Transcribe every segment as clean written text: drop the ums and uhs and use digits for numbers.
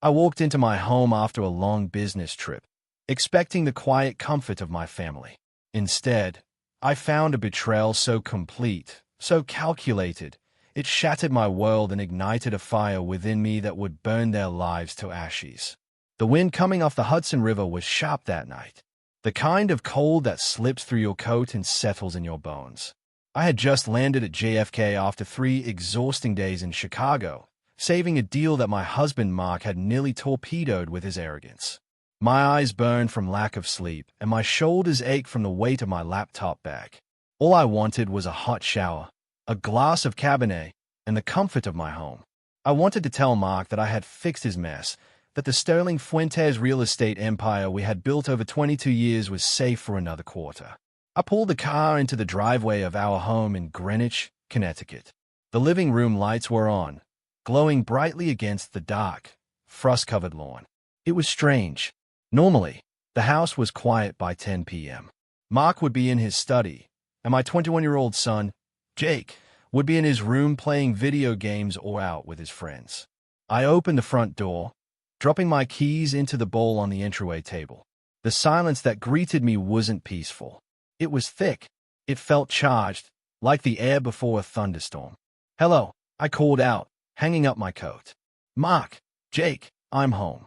I walked into my home after a long business trip, expecting the quiet comfort of my family. Instead, I found a betrayal so complete, so calculated, it shattered my world and ignited a fire within me that would burn their lives to ashes. The wind coming off the Hudson River was sharp that night, the kind of cold that slips through your coat and settles in your bones. I had just landed at JFK after 3 exhausting days in Chicago, saving a deal that my husband Mark had nearly torpedoed with his arrogance. My eyes burned from lack of sleep, and my shoulders ached from the weight of my laptop bag. All I wanted was a hot shower, a glass of Cabernet, and the comfort of my home. I wanted to tell Mark that I had fixed his mess, that the Sterling Fuentes real estate empire we had built over 22 years was safe for another quarter. I pulled the car into the driveway of our home in Greenwich, Connecticut. The living room lights were on, glowing brightly against the dark, frost-covered lawn. It was strange. Normally, the house was quiet by 10 p.m. Mark would be in his study, and my 21-year-old son, Jake, would be in his room playing video games or out with his friends. I opened the front door, dropping my keys into the bowl on the entryway table. The silence that greeted me wasn't peaceful. It was thick. It felt charged, like the air before a thunderstorm. "Hello," I called out, hanging up my coat. "Mark, Jake, I'm home."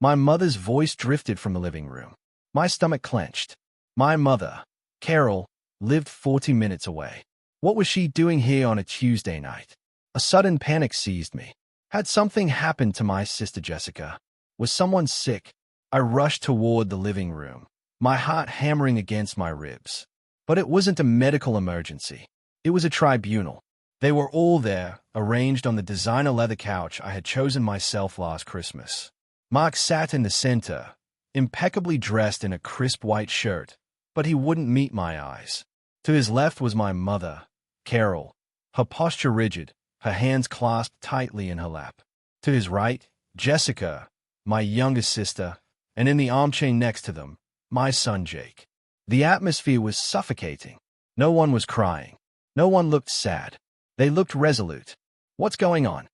My mother's voice drifted from the living room. My stomach clenched. My mother, Carol, lived 40 minutes away. What was she doing here on a Tuesday night? A sudden panic seized me. Had something happened to my sister Jessica? Was someone sick? I rushed toward the living room, my heart hammering against my ribs. But it wasn't a medical emergency. It was a tribunal. They were all there, arranged on the designer leather couch I had chosen myself last Christmas. Mark sat in the center, impeccably dressed in a crisp white shirt, but he wouldn't meet my eyes. To his left was my mother, Carol, her posture rigid, her hands clasped tightly in her lap. To his right, Jessica, my youngest sister, and in the armchair next to them, my son Jake. The atmosphere was suffocating. No one was crying. No one looked sad. They looked resolute. "What's going on?"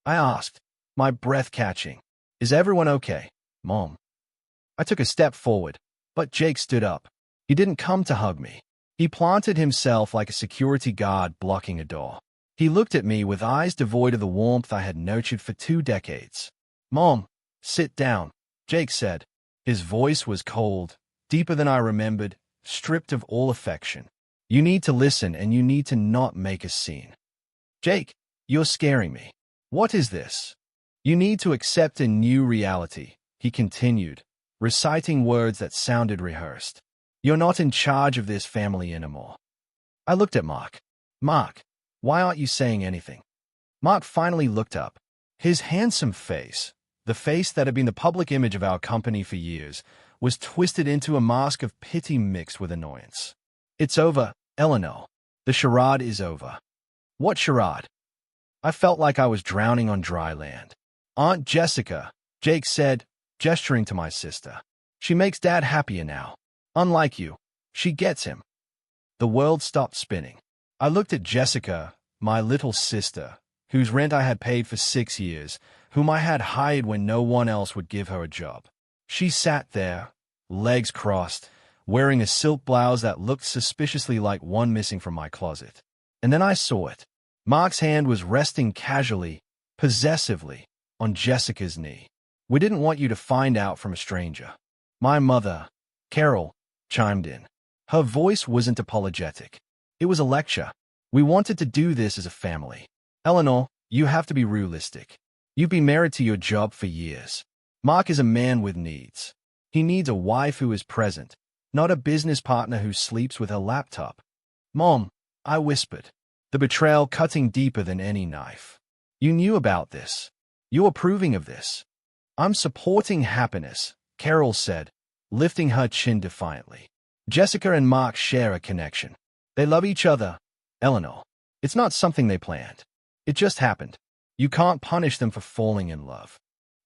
I asked, my breath catching. "Is everyone okay, Mom?" I took a step forward, but Jake stood up. He didn't come to hug me. He planted himself like a security guard blocking a door. He looked at me with eyes devoid of the warmth I had nurtured for 2 decades. "Mom, sit down," Jake said. His voice was cold, deeper than I remembered, stripped of all affection. "You need to listen, and you need to not make a scene." "Jake, you're scaring me. What is this?" "You need to accept a new reality," he continued, reciting words that sounded rehearsed. "You're not in charge of this family anymore." I looked at Mark. "Mark, why aren't you saying anything?" Mark finally looked up. His handsome face, the face that had been the public image of our company for years, was twisted into a mask of pity mixed with annoyance. "It's over, Eleanor. The charade is over." "What charade?" I felt like I was drowning on dry land. "Aunt Jessica," Jake said, gesturing to my sister. "She makes Dad happier now. Unlike you, she gets him." The world stopped spinning. I looked at Jessica, my little sister, whose rent I had paid for 6 years, whom I had hired when no one else would give her a job. She sat there, legs crossed, wearing a silk blouse that looked suspiciously like one missing from my closet. And then I saw it. Mark's hand was resting casually, possessively, on Jessica's knee. "We didn't want you to find out from a stranger." My mother, Carol, chimed in. Her voice wasn't apologetic. It was a lecture. "We wanted to do this as a family. Eleanor, you have to be realistic. You've been married to your job for years. Mark is a man with needs. He needs a wife who is present, not a business partner who sleeps with her laptop." "Mom," I whispered, the betrayal cutting deeper than any knife. "You knew about this. You're approving of this." "I'm supporting happiness," Carol said, lifting her chin defiantly. "Jessica and Mark share a connection. They love each other, Eleanor. It's not something they planned. It just happened. You can't punish them for falling in love."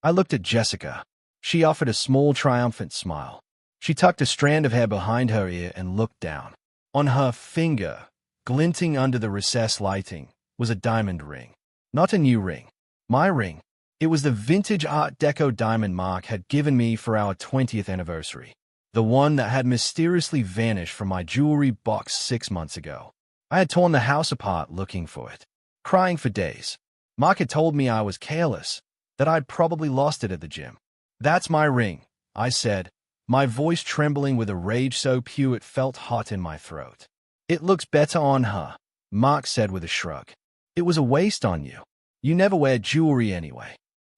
I looked at Jessica. She offered a small, triumphant smile. She tucked a strand of hair behind her ear and looked down. On her finger, glinting under the recessed lighting, was a diamond ring. Not a new ring. My ring. It was the vintage Art Deco diamond Mark had given me for our 20th anniversary. The one that had mysteriously vanished from my jewelry box 6 months ago. I had torn the house apart looking for it, crying for days. Mark had told me I was careless, that I'd probably lost it at the gym. "That's my ring," I said, my voice trembling with a rage so pure it felt hot in my throat. "It looks better on her," Mark said with a shrug. "It was a waste on you. You never wear jewelry anyway."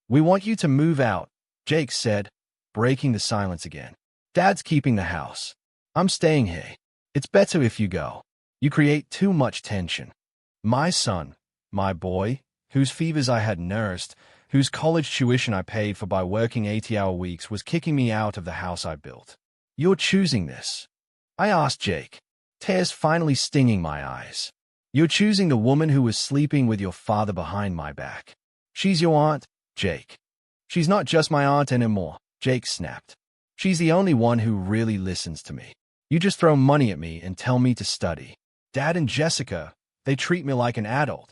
"We want you to move out," Jake said, breaking the silence again. "Dad's keeping the house. I'm staying here. It's better if you go. You create too much tension." My son, my boy, whose fevers I had nursed, whose college tuition I paid for by working 80-hour weeks, was kicking me out of the house I built. "You're choosing this?" I asked Jake, tears finally stinging my eyes. "You're choosing the woman who was sleeping with your father behind my back. She's your aunt, Jake." "She's not just my aunt anymore," Jake snapped. "She's the only one who really listens to me. You just throw money at me and tell me to study. Dad and Jessica, they treat me like an adult."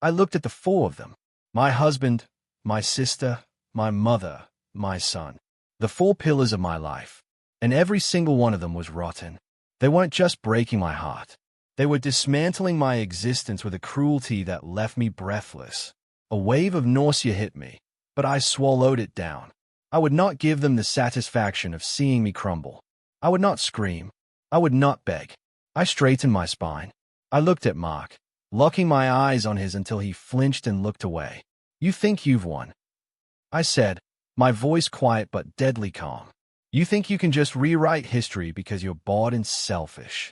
I looked at the four of them. My husband, my sister, my mother, my son. The four pillars of my life. And every single one of them was rotten. They weren't just breaking my heart. They were dismantling my existence with a cruelty that left me breathless. A wave of nausea hit me, but I swallowed it down. I would not give them the satisfaction of seeing me crumble. I would not scream. I would not beg. I straightened my spine. I looked at Mark, locking my eyes on his until he flinched and looked away. "You think you've won," I said, my voice quiet but deadly calm. "You think you can just rewrite history because you're bored and selfish."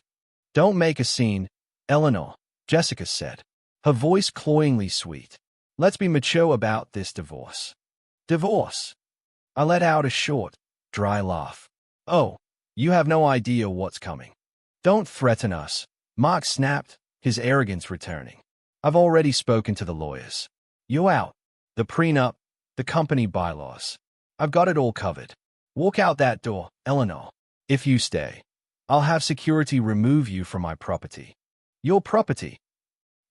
"Don't make a scene, Eleanor," Jessica said, her voice cloyingly sweet. "Let's be mature about this divorce." "Divorce?" I let out a short, dry laugh. "Oh, you have no idea what's coming." "Don't threaten us," Mark snapped, his arrogance returning. "I've already spoken to the lawyers. You're out. The prenup, the company bylaws. I've got it all covered. Walk out that door, Eleanor. If you stay, I'll have security remove you from my property." "Your property?"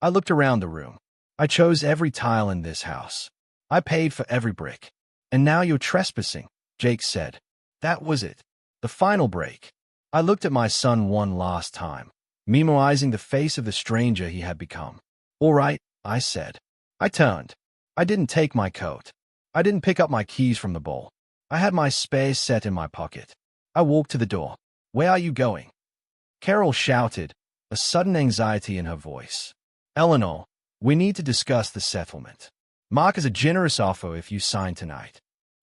I looked around the room. "I chose every tile in this house. I paid for every brick. And now you're trespassing," Jake said. That was it. The final break. I looked at my son one last time, memorizing the face of the stranger he had become. "All right," I said. I turned. I didn't take my coat. I didn't pick up my keys from the bowl. I had my spare set in my pocket. I walked to the door. "Where are you going?" Carol shouted, a sudden anxiety in her voice. "Eleanor, we need to discuss the settlement. Mark is a generous offer if you sign tonight."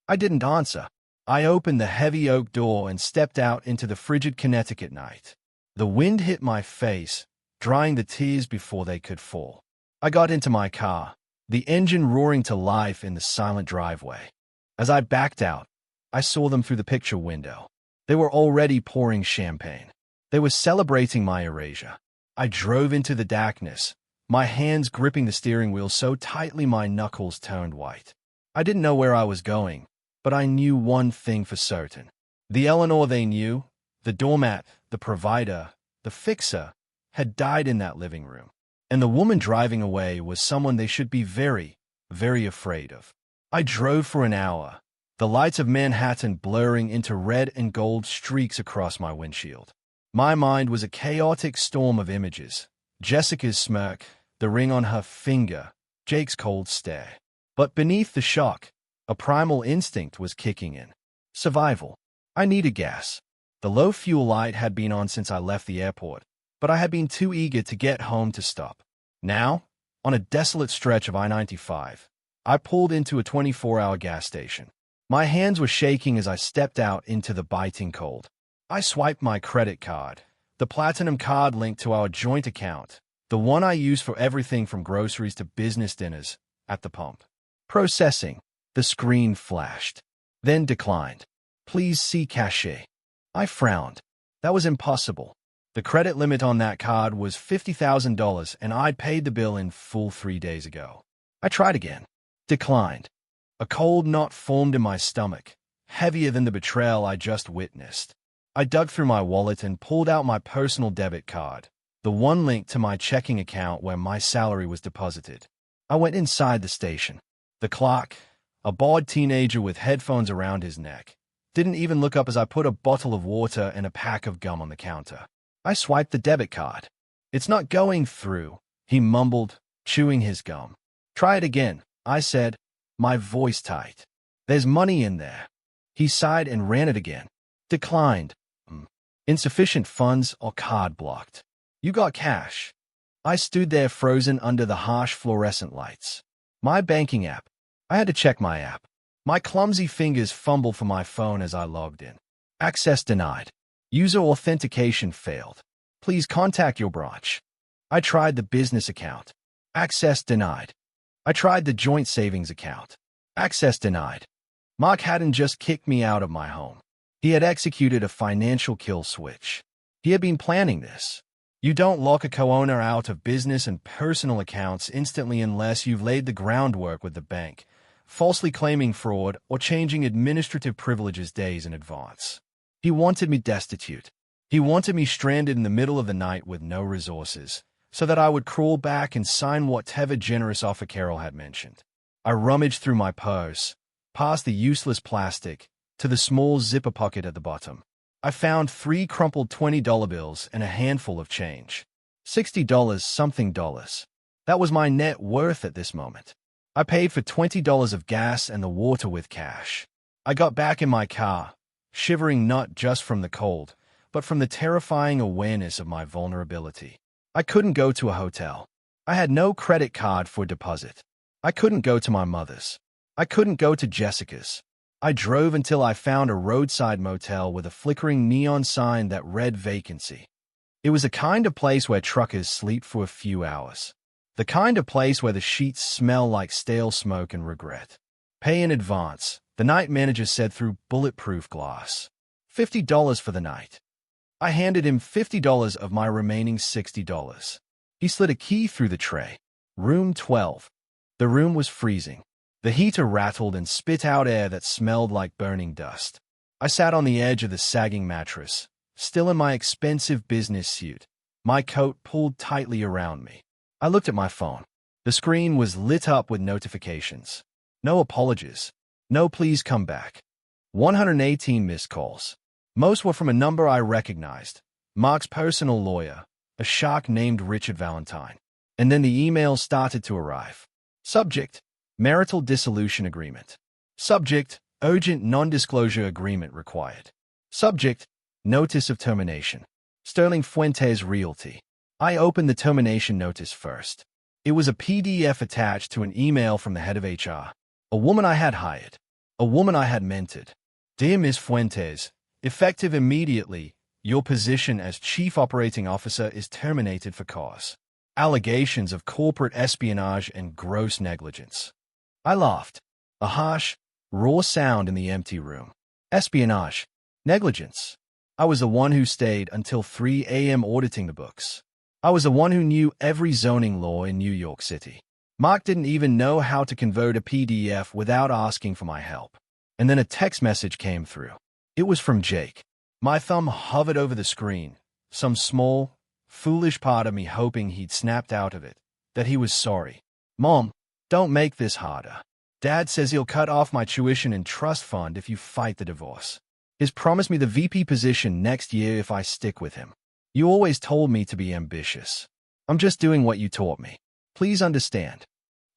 I didn't answer. I opened the heavy oak door and stepped out into the frigid Connecticut night. The wind hit my face, drying the tears before they could fall. I got into my car, the engine roaring to life in the silent driveway. As I backed out, I saw them through the picture window. They were already pouring champagne. They were celebrating my erasure. I drove into the darkness, my hands gripping the steering wheel so tightly my knuckles turned white. I didn't know where I was going, but I knew one thing for certain. The Eleanor they knew, the doormat, the provider, the fixer, had died in that living room. And the woman driving away was someone they should be very, very afraid of. I drove for an hour, the lights of Manhattan blurring into red and gold streaks across my windshield. My mind was a chaotic storm of images. Jessica's smirk, the ring on her finger, Jake's cold stare. But beneath the shock, a primal instinct was kicking in. Survival. I needed gas. The low fuel light had been on since I left the airport, but I had been too eager to get home to stop. Now, on a desolate stretch of I-95, I pulled into a 24-hour gas station. My hands were shaking as I stepped out into the biting cold. I swiped my credit card, the platinum card linked to our joint account, the one I use for everything from groceries to business dinners, at the pump. Processing. The screen flashed, then declined. "Please see cachet." I frowned. That was impossible. The credit limit on that card was $50,000, and I'd paid the bill in full 3 days ago. I tried again. Declined. A cold knot formed in my stomach, heavier than the betrayal I just witnessed. I dug through my wallet and pulled out my personal debit card, the one linked to my checking account where my salary was deposited. I went inside the station. The clock, a bald teenager with headphones around his neck. Didn't even look up as I put a bottle of water and a pack of gum on the counter. I swiped the debit card. "It's not going through," he mumbled, chewing his gum. "Try it again," I said, my voice tight. "There's money in there." He sighed and ran it again. "Declined. Insufficient funds or card blocked." "You got cash?" I stood there frozen under the harsh fluorescent lights. My banking app. I had to check my app. My clumsy fingers fumbled for my phone as I logged in. Access denied. User authentication failed. Please contact your branch. I tried the business account. Access denied. I tried the joint savings account. Access denied. Mark hadn't just kicked me out of my home. He had executed a financial kill switch. He had been planning this. You don't lock a co-owner out of business and personal accounts instantly unless you've laid the groundwork with the bank, falsely claiming fraud or changing administrative privileges days in advance. He wanted me destitute. He wanted me stranded in the middle of the night with no resources, so that I would crawl back and sign whatever generous offer Carol had mentioned. I rummaged through my purse, past the useless plastic, to the small zipper pocket at the bottom. I found 3 crumpled $20 bills and a handful of change. $60 something dollars. That was my net worth at this moment. I paid for $20 of gas and the water with cash. I got back in my car, shivering not just from the cold, but from the terrifying awareness of my vulnerability. I couldn't go to a hotel. I had no credit card for deposit. I couldn't go to my mother's. I couldn't go to Jessica's. I drove until I found a roadside motel with a flickering neon sign that read vacancy. It was the kind of place where truckers sleep for a few hours. The kind of place where the sheets smell like stale smoke and regret. "Pay in advance," the night manager said through bulletproof glass. $50 for the night. I handed him $50 of my remaining $60. He slid a key through the tray. Room 12. The room was freezing. The heater rattled and spit out air that smelled like burning dust. I sat on the edge of the sagging mattress, still in my expensive business suit, my coat pulled tightly around me. I looked at my phone. The screen was lit up with notifications. No apologies. No please come back. 118 missed calls. Most were from a number I recognized. Mark's personal lawyer, a shark named Richard Valentine. And then the emails started to arrive. Subject: marital dissolution agreement. Subject: urgent non-disclosure agreement required. Subject: notice of termination. Sterling Fuentes Realty. I opened the termination notice first. It was a PDF attached to an email from the head of HR. A woman I had hired. A woman I had mentored. "Dear Ms. Fuentes, effective immediately, your position as Chief Operating Officer is terminated for cause. Allegations of corporate espionage and gross negligence." I laughed. A harsh, raw sound in the empty room. Espionage. Negligence. I was the one who stayed until 3 a.m. auditing the books. I was the one who knew every zoning law in New York City. Mark didn't even know how to convert a PDF without asking for my help. And then a text message came through. It was from Jake. My thumb hovered over the screen, some small, foolish part of me hoping he'd snapped out of it, that he was sorry. "Mom, don't make this harder. Dad says he'll cut off my tuition and trust fund if you fight the divorce. He's promised me the VP position next year if I stick with him. You always told me to be ambitious. I'm just doing what you taught me. Please understand."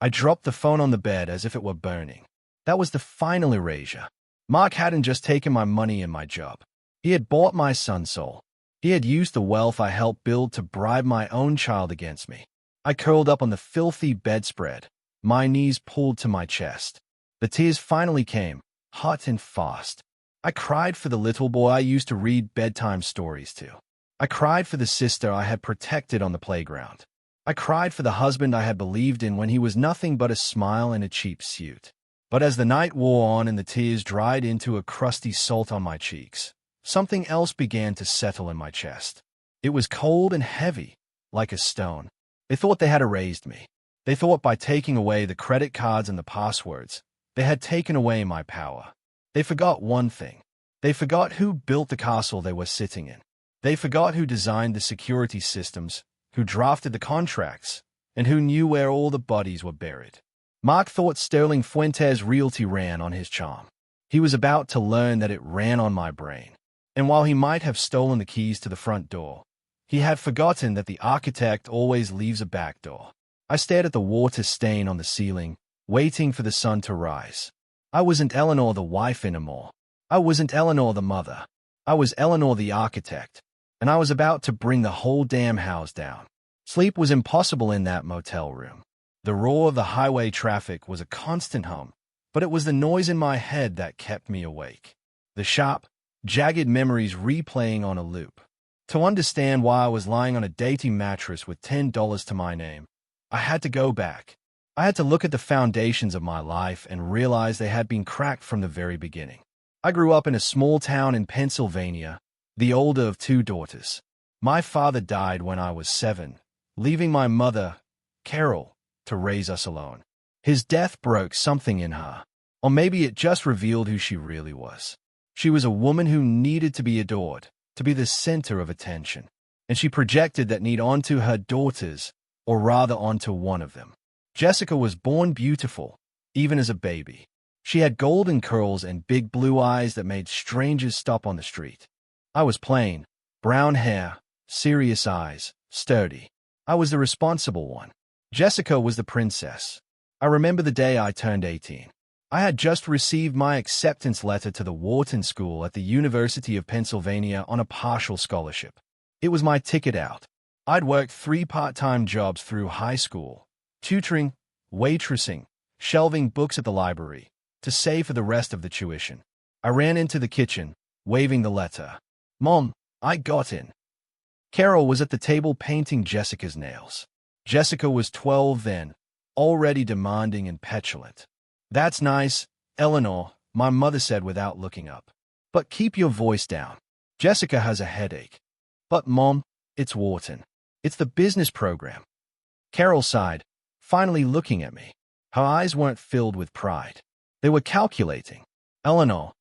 I dropped the phone on the bed as if it were burning. That was the final erasure. Mark hadn't just taken my money and my job. He had bought my son's soul. He had used the wealth I helped build to bribe my own child against me. I curled up on the filthy bedspread, my knees pulled to my chest. The tears finally came, hot and fast. I cried for the little boy I used to read bedtime stories to. I cried for the sister I had protected on the playground. I cried for the husband I had believed in when he was nothing but a smile and a cheap suit. But as the night wore on and the tears dried into a crusty salt on my cheeks, something else began to settle in my chest. It was cold and heavy, like a stone. They thought they had erased me. They thought by taking away the credit cards and the passwords, they had taken away my power. They forgot one thing. They forgot who built the castle they were sitting in. They forgot who designed the security systems, who drafted the contracts, and who knew where all the bodies were buried. Mark thought Sterling Fuentes Realty ran on his charm. He was about to learn that it ran on my brain. And while he might have stolen the keys to the front door, he had forgotten that the architect always leaves a back door. I stared at the water stain on the ceiling, waiting for the sun to rise. I wasn't Eleanor the wife anymore. I wasn't Eleanor the mother. I was Eleanor the architect, and I was about to bring the whole damn house down. Sleep was impossible in that motel room. The roar of the highway traffic was a constant hum, but it was the noise in my head that kept me awake. The sharp, jagged memories replaying on a loop. To understand why I was lying on a dainty mattress with $10 to my name, I had to go back. I had to look at the foundations of my life and realize they had been cracked from the very beginning. I grew up in a small town in Pennsylvania, the older of two daughters. My father died when I was 7, leaving my mother, Carol, to raise us alone. His death broke something in her, or maybe it just revealed who she really was. She was a woman who needed to be adored, to be the center of attention, and she projected that need onto her daughters, or rather onto one of them. Jessica was born beautiful, even as a baby. She had golden curls and big blue eyes that made strangers stop on the street. I was plain, brown hair, serious eyes, sturdy. I was the responsible one. Jessica was the princess. I remember the day I turned 18. I had just received my acceptance letter to the Wharton School at the University of Pennsylvania on a partial scholarship. It was my ticket out. I'd worked 3 part-time jobs through high school, tutoring, waitressing, shelving books at the library, to save for the rest of the tuition. I ran into the kitchen, waving the letter. "Mom, I got in." Carol was at the table painting Jessica's nails. Jessica was 12 then, already demanding and petulant. "That's nice, Eleanor," my mother said without looking up. "But keep your voice down. Jessica has a headache." "But Mom, it's Wharton. It's the business program." Carol sighed, finally looking at me. Her eyes weren't filled with pride. They were calculating. "Eleanor,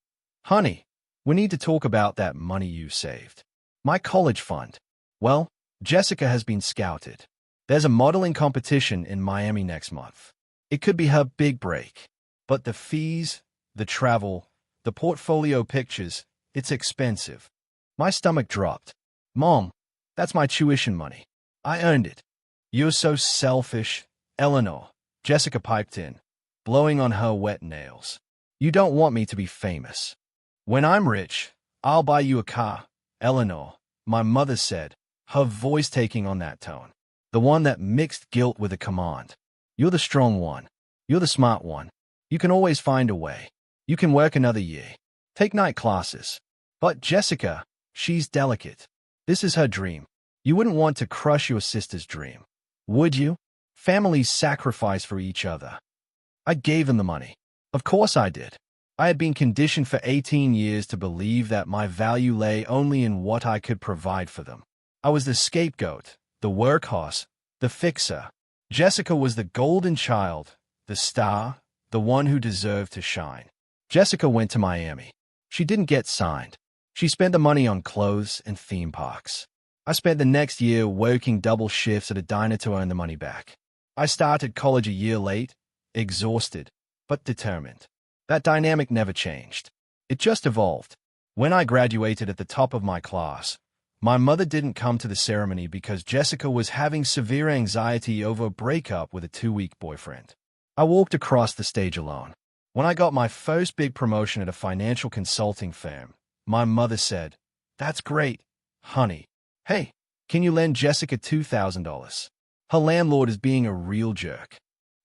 honey, we need to talk about that money you saved. My college fund. Well, Jessica has been scouted. There's a modeling competition in Miami next month. It could be her big break. But the fees, the travel, the portfolio pictures, it's expensive." My stomach dropped. "Mom, that's my tuition money. I earned it." "You're so selfish, Eleanor," Jessica piped in, blowing on her wet nails. "You don't want me to be famous." "When I'm rich, I'll buy you a car, Eleanor," my mother said, her voice taking on that tone. The one that mixed guilt with a command. "You're the strong one. You're the smart one. You can always find a way. You can work another year. Take night classes." "But Jessica, she's delicate. This is her dream. You wouldn't want to crush your sister's dream, would you? Families sacrifice for each other." I gave them the money. Of course I did. I had been conditioned for 18 years to believe that my value lay only in what I could provide for them. I was the scapegoat, the workhorse, the fixer. Jessica was the golden child, the star, the one who deserved to shine. Jessica went to Miami. She didn't get signed. She spent the money on clothes and theme parks. I spent the next year working double shifts at a diner to earn the money back. I started college a year late, exhausted, but determined. That dynamic never changed. It just evolved. When I graduated at the top of my class, my mother didn't come to the ceremony because Jessica was having severe anxiety over a breakup with a 2-week boyfriend. I walked across the stage alone. When I got my first big promotion at a financial consulting firm, my mother said, "That's great, honey. Hey, can you lend Jessica $2,000? Her landlord is being a real jerk."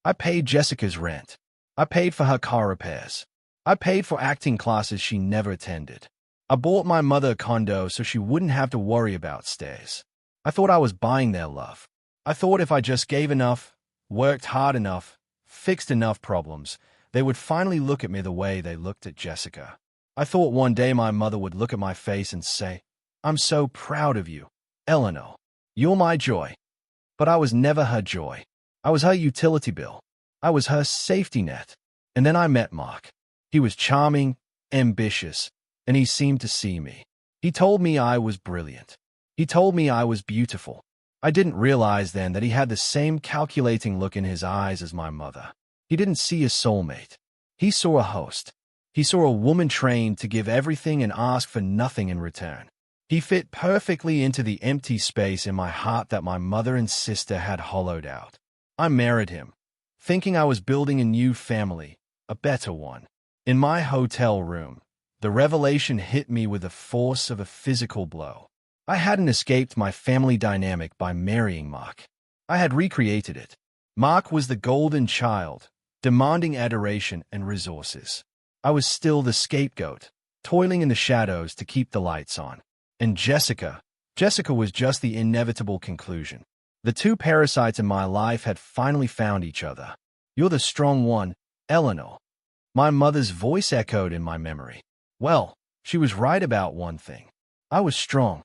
I paid Jessica's rent. I paid for her car repairs. I paid for acting classes she never attended. I bought my mother a condo so she wouldn't have to worry about stairs. I thought I was buying their love. I thought if I just gave enough, worked hard enough, fixed enough problems, they would finally look at me the way they looked at Jessica. I thought one day my mother would look at my face and say, "I'm so proud of you, Eleanor. You're my joy." But I was never her joy. I was her utility bill. I was her safety net. And then I met Mark. He was charming, ambitious, and he seemed to see me. He told me I was brilliant. He told me I was beautiful. I didn't realize then that he had the same calculating look in his eyes as my mother. He didn't see a soulmate. He saw a host. He saw a woman trained to give everything and ask for nothing in return. He fit perfectly into the empty space in my heart that my mother and sister had hollowed out. I married him, thinking I was building a new family, a better one. In my hotel room, the revelation hit me with the force of a physical blow. I hadn't escaped my family dynamic by marrying Mark. I had recreated it. Mark was the golden child, demanding adoration and resources. I was still the scapegoat, toiling in the shadows to keep the lights on. And Jessica was just the inevitable conclusion. The two parasites in my life had finally found each other. "You're the strong one, Eleanor." My mother's voice echoed in my memory. Well, she was right about one thing. I was strong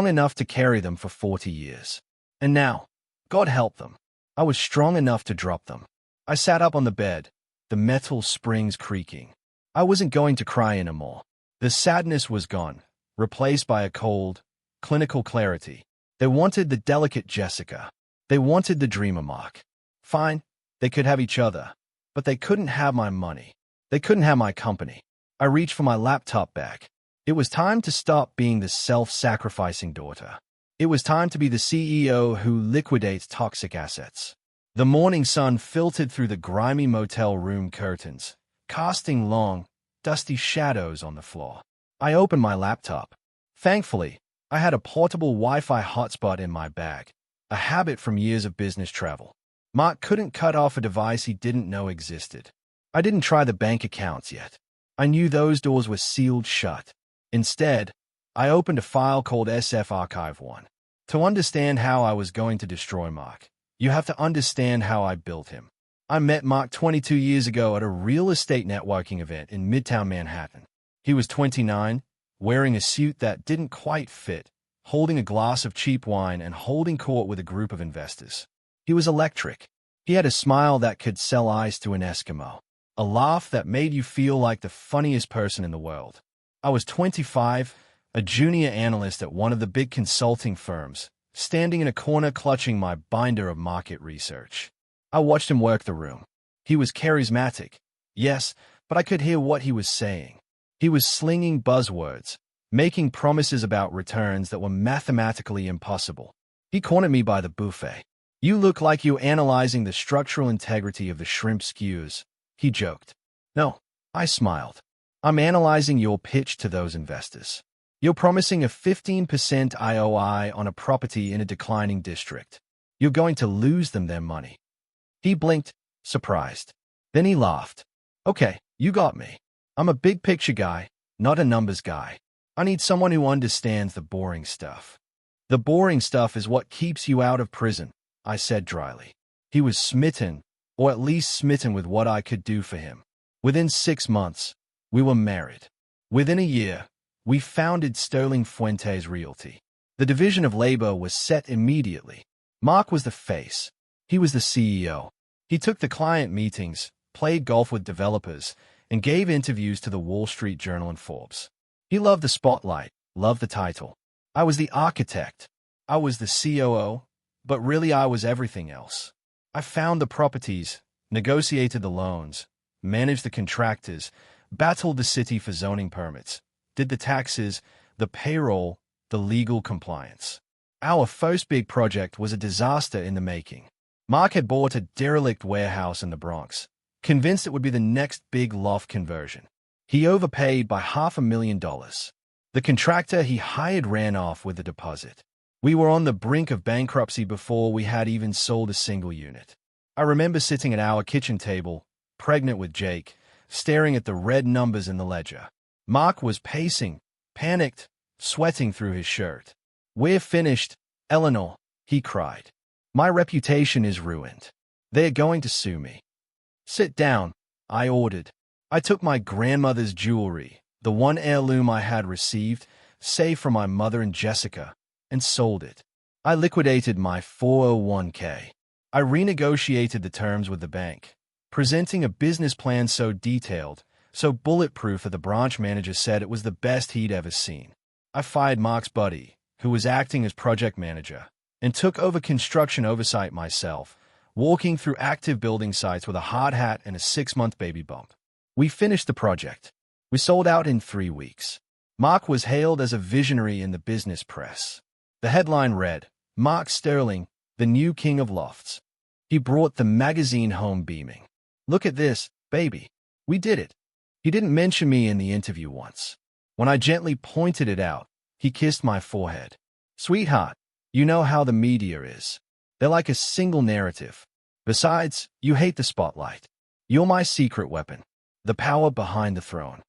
enough to carry them for 40 years. And now, God help them, I was strong enough to drop them. I sat up on the bed, the metal springs creaking. I wasn't going to cry anymore. The sadness was gone, replaced by a cold, clinical clarity. They wanted the delicate Jessica. They wanted the dreamer Mark. Fine, they could have each other, but they couldn't have my money. They couldn't have my company. I reached for my laptop bag. It was time to stop being the self-sacrificing daughter. It was time to be the CEO who liquidates toxic assets. The morning sun filtered through the grimy motel room curtains, casting long, dusty shadows on the floor. I opened my laptop. Thankfully, I had a portable Wi-Fi hotspot in my bag, a habit from years of business travel. Mark couldn't cut off a device he didn't know existed. I didn't try the bank accounts yet. I knew those doors were sealed shut. Instead, I opened a file called SF Archive 1. To understand how I was going to destroy Mark, you have to understand how I built him. I met Mark 22 years ago at a real estate networking event in Midtown Manhattan. He was 29, wearing a suit that didn't quite fit, holding a glass of cheap wine and holding court with a group of investors. He was electric. He had a smile that could sell ice to an Eskimo, a laugh that made you feel like the funniest person in the world. I was 25, a junior analyst at one of the big consulting firms, standing in a corner clutching my binder of market research. I watched him work the room. He was charismatic, yes, but I could hear what he was saying. He was slinging buzzwords, making promises about returns that were mathematically impossible. He cornered me by the buffet. "You look like you're analyzing the structural integrity of the shrimp skewers," he joked. "No," I smiled. "I'm analyzing your pitch to those investors. You're promising a 15% IOI on a property in a declining district. You're going to lose them their money." He blinked, surprised. Then he laughed. "Okay, you got me. I'm a big picture guy, not a numbers guy. I need someone who understands the boring stuff." "The boring stuff is what keeps you out of prison," I said dryly. He was smitten, or at least smitten with what I could do for him. Within 6 months, we were married. Within a year, we founded Sterling Fuentes Realty. The division of labor was set immediately. Mark was the face. He was the CEO. He took the client meetings, played golf with developers, and gave interviews to the Wall Street Journal and Forbes. He loved the spotlight, loved the title. I was the architect. I was the COO, but really I was everything else. I found the properties, negotiated the loans, managed the contractors, battled the city for zoning permits, did the taxes, the payroll, the legal compliance. Our first big project was a disaster in the making. Mark had bought a derelict warehouse in the Bronx, convinced it would be the next big loft conversion. He overpaid by $500,000. The contractor he hired ran off with the deposit. We were on the brink of bankruptcy before we had even sold a single unit. I remember sitting at our kitchen table, pregnant with Jake, staring at the red numbers in the ledger. Mark was pacing, panicked, sweating through his shirt. "We're finished, Eleanor," he cried. "My reputation is ruined. They're going to sue me." "Sit down," I ordered. I took my grandmother's jewelry, the one heirloom I had received, saved from my mother and Jessica, and sold it. I liquidated my 401k. I renegotiated the terms with the bank, presenting a business plan so detailed, so bulletproof that the branch manager said it was the best he'd ever seen. I fired Mark's buddy, who was acting as project manager, and took over construction oversight myself, walking through active building sites with a hard hat and a 6-month baby bump. We finished the project. We sold out in 3 weeks. Mark was hailed as a visionary in the business press. The headline read, "Mark Sterling, the new king of lofts." He brought the magazine home beaming. "Look at this, baby. We did it." He didn't mention me in the interview once. When I gently pointed it out, he kissed my forehead. "Sweetheart, you know how the media is. They're like a single narrative. Besides, you hate the spotlight. You're my secret weapon, the power behind the throne."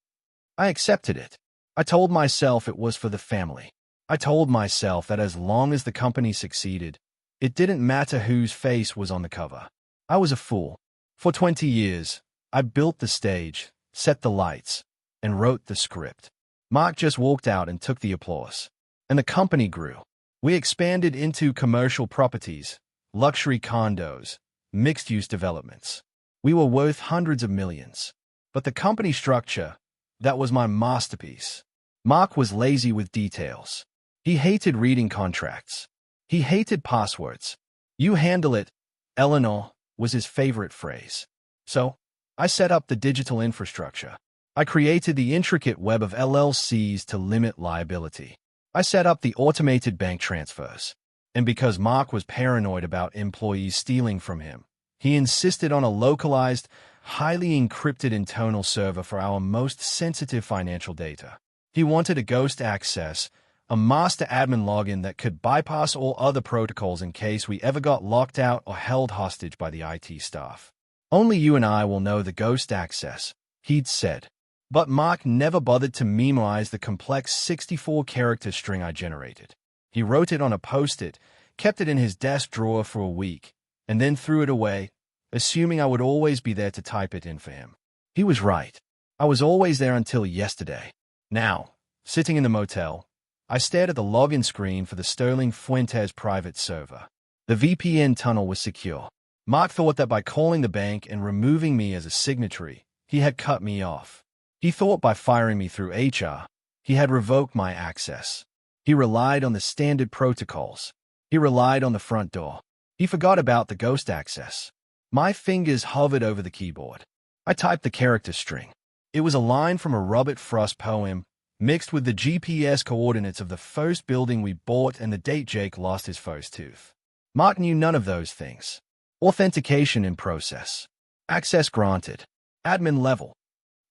I accepted it. I told myself it was for the family. I told myself that as long as the company succeeded, it didn't matter whose face was on the cover. I was a fool. For 20 years, I built the stage, set the lights, and wrote the script. Mark just walked out and took the applause. And the company grew. We expanded into commercial properties, luxury condos, mixed-use developments. We were worth hundreds of millions. But the company structure, that was my masterpiece. Mark was lazy with details. He hated reading contracts. He hated passwords. "You handle it, Eleanor," was his favorite phrase. So, I set up the digital infrastructure. I created the intricate web of LLCs to limit liability. I set up the automated bank transfers. And because Mark was paranoid about employees stealing from him, he insisted on a localized, highly encrypted internal server for our most sensitive financial data. He wanted a ghost access, a master admin login that could bypass all other protocols in case we ever got locked out or held hostage by the IT staff. "Only you and I will know the ghost access," he'd said. But Mark never bothered to memorize the complex 64-character string I generated. He wrote it on a Post-it, kept it in his desk drawer for a week, and then threw it away, assuming I would always be there to type it in for him. He was right. I was always there until yesterday. Now, sitting in the motel, I stared at the login screen for the Sterling Fuentes private server. The VPN tunnel was secure. Mark thought that by calling the bank and removing me as a signatory, he had cut me off. He thought by firing me through HR, he had revoked my access. He relied on the standard protocols. He relied on the front door. He forgot about the ghost access. My fingers hovered over the keyboard. I typed the character string. It was a line from a Robert Frost poem, mixed with the GPS coordinates of the first building we bought and the date Jake lost his first tooth. Mark knew none of those things. Authentication in process. Access granted. Admin level.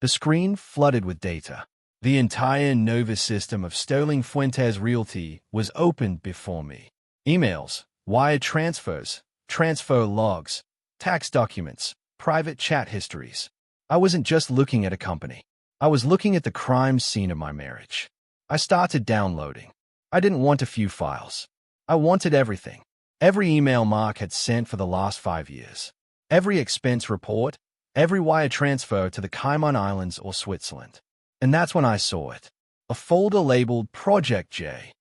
The screen flooded with data. The entire Nova system of Sterling Fuentes Realty was opened before me. Emails, wire transfers, transfer logs, tax documents, private chat histories. I wasn't just looking at a company. I was looking at the crime scene of my marriage. I started downloading. I didn't want a few files. I wanted everything. Every email Mark had sent for the last 5 years. Every expense report. Every wire transfer to the Cayman Islands or Switzerland. And that's when I saw it. A folder labeled Project J.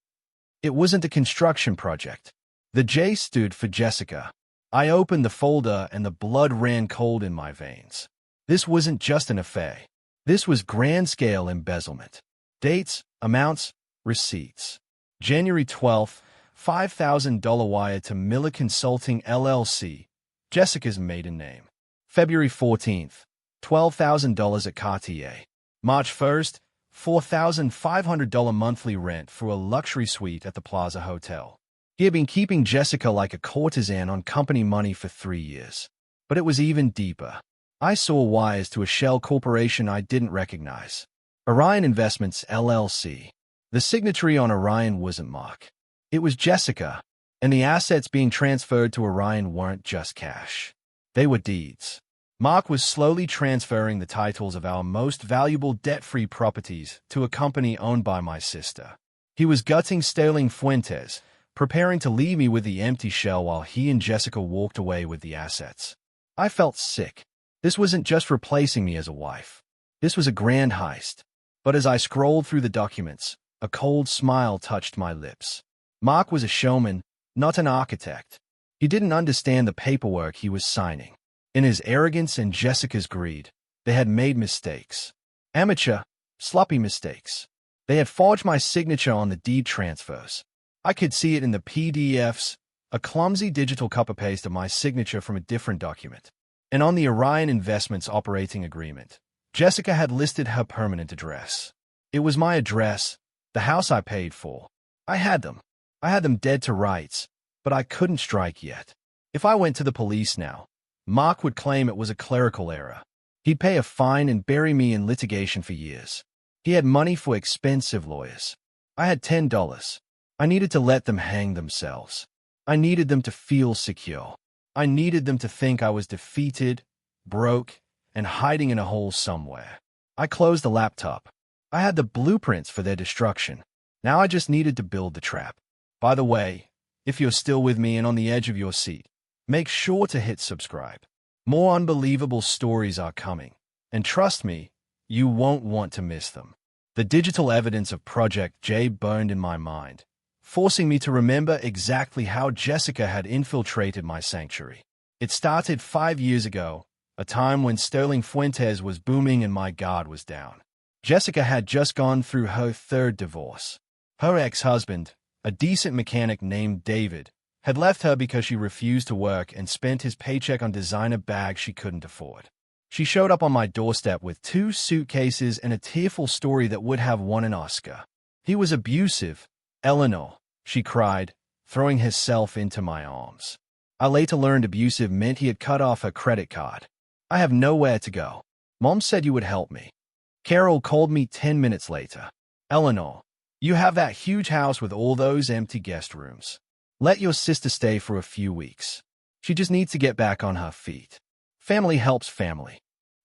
It wasn't a construction project. The J stood for Jessica. I opened the folder and the blood ran cold in my veins. This wasn't just an affair. This was grand-scale embezzlement. Dates, amounts, receipts. January 12th, $5,000 wire to Miller Consulting LLC, Jessica's maiden name. February 14th, $12,000 at Cartier. March 1st, $4,500 monthly rent for a luxury suite at the Plaza Hotel. He had been keeping Jessica like a courtesan on company money for 3 years. But it was even deeper. I saw wires to a shell corporation I didn't recognize. Orion Investments, LLC. The signatory on Orion wasn't Mark. It was Jessica, and the assets being transferred to Orion weren't just cash. They were deeds. Mark was slowly transferring the titles of our most valuable debt-free properties to a company owned by my sister. He was gutting Sterling Fuentes, preparing to leave me with the empty shell while he and Jessica walked away with the assets. I felt sick. This wasn't just replacing me as a wife. This was a grand heist. But as I scrolled through the documents, a cold smile touched my lips. Mark was a showman, not an architect. He didn't understand the paperwork he was signing. In his arrogance and Jessica's greed, they had made mistakes. Amateur, sloppy mistakes. They had forged my signature on the deed transfers. I could see it in the PDFs, a clumsy digital copy-paste of my signature from a different document. And on the Orion Investments operating agreement, Jessica had listed her permanent address. It was my address, the house I paid for. I had them. I had them dead to rights, but I couldn't strike yet. If I went to the police now, Mark would claim it was a clerical error. He'd pay a fine and bury me in litigation for years. He had money for expensive lawyers. I had $10. I needed to let them hang themselves. I needed them to feel secure. I needed them to think I was defeated, broke, and hiding in a hole somewhere. I closed the laptop. I had the blueprints for their destruction. Now I just needed to build the trap. By the way, if you're still with me and on the edge of your seat, make sure to hit subscribe. More unbelievable stories are coming, and trust me, you won't want to miss them. The digital evidence of Project J burned in my mind, forcing me to remember exactly how Jessica had infiltrated my sanctuary. It started 5 years ago, a time when Sterling Fuentes was booming and my guard was down. Jessica had just gone through her third divorce. Her ex-husband, a decent mechanic named David, had left her because she refused to work and spent his paycheck on designer bags she couldn't afford. She showed up on my doorstep with 2 suitcases and a tearful story that would have won an Oscar. He was abusive, Eleanor, she cried, throwing herself into my arms. I later learned abusive meant he had cut off her credit card. I have nowhere to go. Mom said you would help me. Carol called me 10 minutes later. Eleanor, you have that huge house with all those empty guest rooms. Let your sister stay for a few weeks. She just needs to get back on her feet. Family helps family.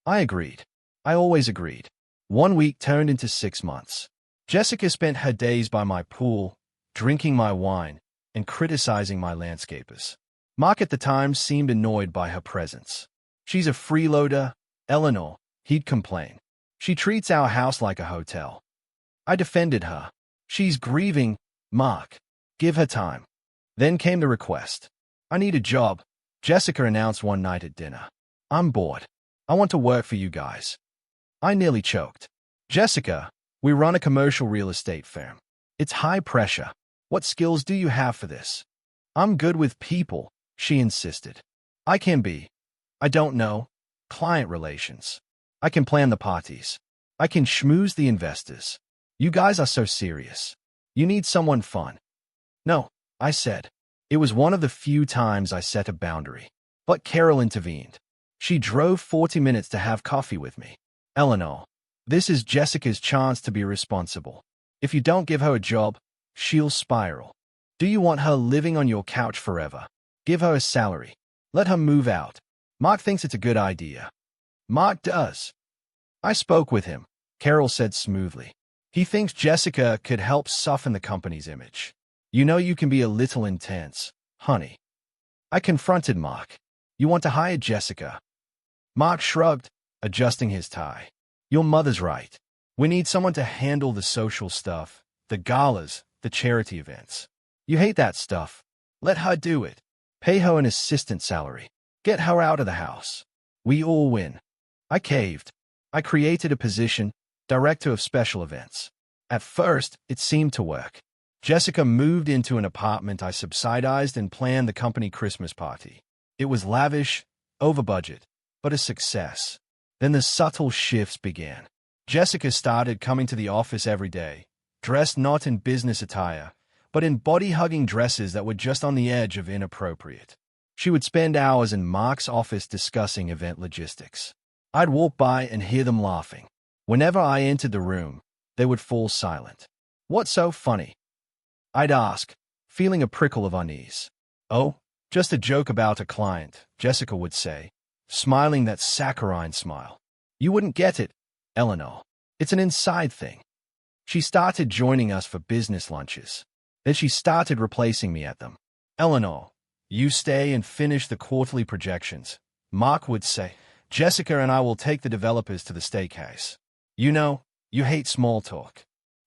I agreed. I always agreed. 1 week turned into 6 months. Jessica spent her days by my pool, drinking my wine, and criticizing my landscapers. Mark at the time seemed annoyed by her presence. She's a freeloader, Eleanor, he'd complain. She treats our house like a hotel. I defended her. She's grieving, Mark. Give her time. Then came the request. I need a job, Jessica announced one night at dinner. I'm bored. I want to work for you guys. I nearly choked. Jessica, we run a commercial real estate firm. It's high pressure. What skills do you have for this? I'm good with people, she insisted. I can be. I don't know. Client relations. I can plan the parties. I can schmooze the investors. You guys are so serious. You need someone fun. No, I said. It was one of the few times I set a boundary. But Carol intervened. She drove 40 minutes to have coffee with me. Eleanor, this is Jessica's chance to be responsible. If you don't give her a job, she'll spiral. Do you want her living on your couch forever? Give her a salary. Let her move out. Mark thinks it's a good idea. Mark does. I spoke with him, Carol said smoothly. He thinks Jessica could help soften the company's image. You know you can be a little intense, honey. I confronted Mark. You want to hire Jessica? Mark shrugged, adjusting his tie. Your mother's right. We need someone to handle the social stuff, the galas, the charity events. You hate that stuff. Let her do it. Pay her an assistant salary. Get her out of the house. We all win. I caved. I created a position, director of special events. At first, it seemed to work. Jessica moved into an apartment I subsidized and planned the company Christmas party. It was lavish, over budget, but a success. Then the subtle shifts began. Jessica started coming to the office every day, dressed not in business attire, but in body-hugging dresses that were just on the edge of inappropriate. She would spend hours in Mark's office discussing event logistics. I'd walk by and hear them laughing. Whenever I entered the room, they would fall silent. What's so funny? I'd ask, feeling a prickle of unease. Oh, just a joke about a client, Jessica would say, smiling that saccharine smile. You wouldn't get it, Eleanor. It's an inside thing. She started joining us for business lunches. Then she started replacing me at them. Eleanor, you stay and finish the quarterly projections, Mark would say. Jessica and I will take the developers to the steakhouse. You know, you hate small talk.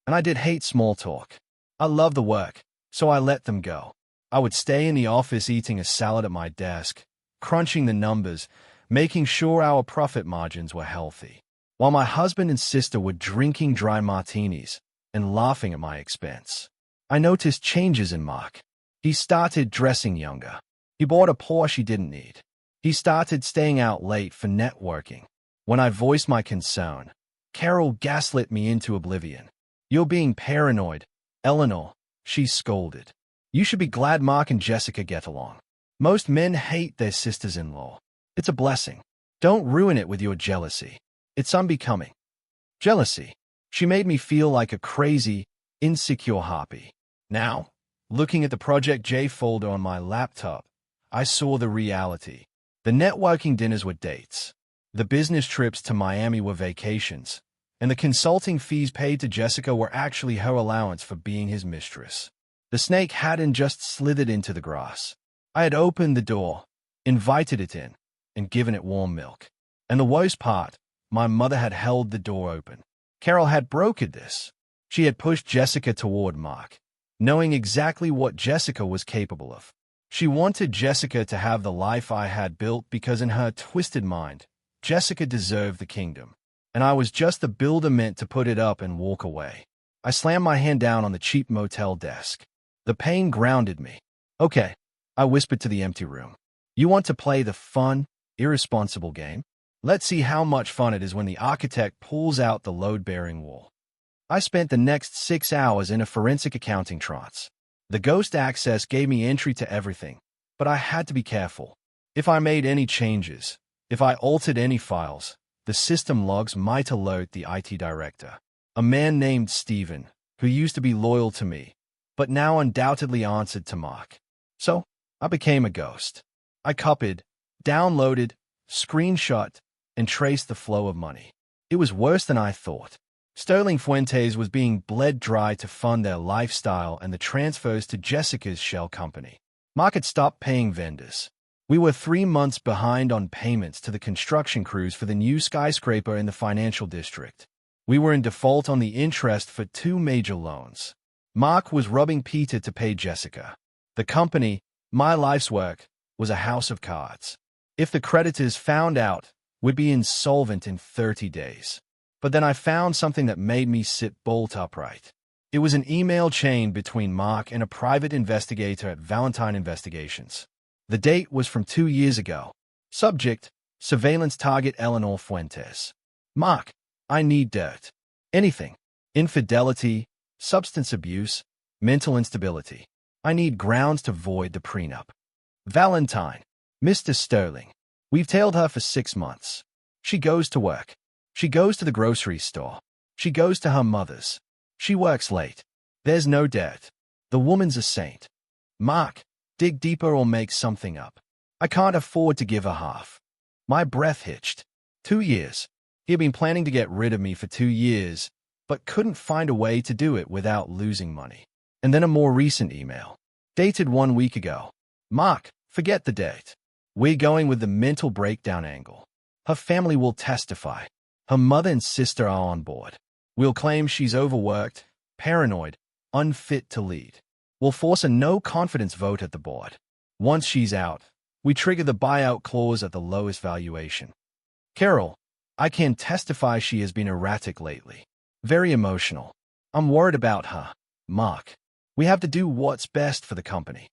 And I did hate small talk. I love the work, so I let them go. I would stay in the office eating a salad at my desk, crunching the numbers, making sure our profit margins were healthy, while my husband and sister were drinking dry martinis and laughing at my expense. I noticed changes in Mark. He started dressing younger. He bought a Porsche he didn't need. He started staying out late for networking. When I voiced my concern, Carol gaslit me into oblivion. "You're being paranoid, Eleanor," she scolded. "You should be glad Mark and Jessica get along. Most men hate their sisters-in-law. It's a blessing. Don't ruin it with your jealousy. It's unbecoming." Jealousy. She made me feel like a crazy, insecure harpy. Now, looking at the Project J folder on my laptop, I saw the reality. The networking dinners were dates. The business trips to Miami were vacations. And the consulting fees paid to Jessica were actually her allowance for being his mistress. The snake hadn't just slithered into the grass. I had opened the door, invited it in, and given it warm milk. And the worst part, my mother had held the door open. Carol had brokered this. She had pushed Jessica toward Mark, knowing exactly what Jessica was capable of. She wanted Jessica to have the life I had built because in her twisted mind, Jessica deserved the kingdom. And I was just the builder meant to put it up and walk away. I slammed my hand down on the cheap motel desk. The pain grounded me. "Okay," I whispered to the empty room. "You want to play the fun, irresponsible game? Let's see how much fun it is when the architect pulls out the load-bearing wall." I spent the next 6 hours in a forensic accounting trance. The ghost access gave me entry to everything, but I had to be careful. If I made any changes, if I altered any files, the system logs might alert the IT director, a man named Steven, who used to be loyal to me, but now undoubtedly answered to Mark. So, I became a ghost. I copied, downloaded, screenshot, and traced the flow of money. It was worse than I thought. Sterling Fuentes was being bled dry to fund their lifestyle and the transfers to Jessica's shell company. Mark had stopped paying vendors. We were 3 months behind on payments to the construction crews for the new skyscraper in the financial district. We were in default on the interest for 2 major loans. Mark was rubbing Peter to pay Jessica. The company, my life's work, was a house of cards. If the creditors found out, we'd be insolvent in 30 days. But then I found something that made me sit bolt upright. It was an email chain between Mark and a private investigator at Valentine Investigations. The date was from 2 years ago. Subject, surveillance target Eleanor Fuentes. Mark, I need dirt. Anything. Infidelity, substance abuse, mental instability. I need grounds to void the prenup. Valentine. Mr. Sterling. We've tailed her for 6 months. She goes to work. She goes to the grocery store. She goes to her mother's. She works late. There's no dirt. The woman's a saint. Mark, dig deeper or make something up. I can't afford to give her half. My breath hitched. 2 years. He had been planning to get rid of me for 2 years, but couldn't find a way to do it without losing money. And then a more recent email, dated 1 week ago. Mark, forget the date. We're going with the mental breakdown angle. Her family will testify. Her mother and sister are on board. We'll claim she's overworked, paranoid, unfit to lead. We'll force a no-confidence vote at the board. Once she's out, we trigger the buyout clause at the lowest valuation. Carol, I can testify she has been erratic lately. Very emotional. I'm worried about her. Mark, we have to do what's best for the company.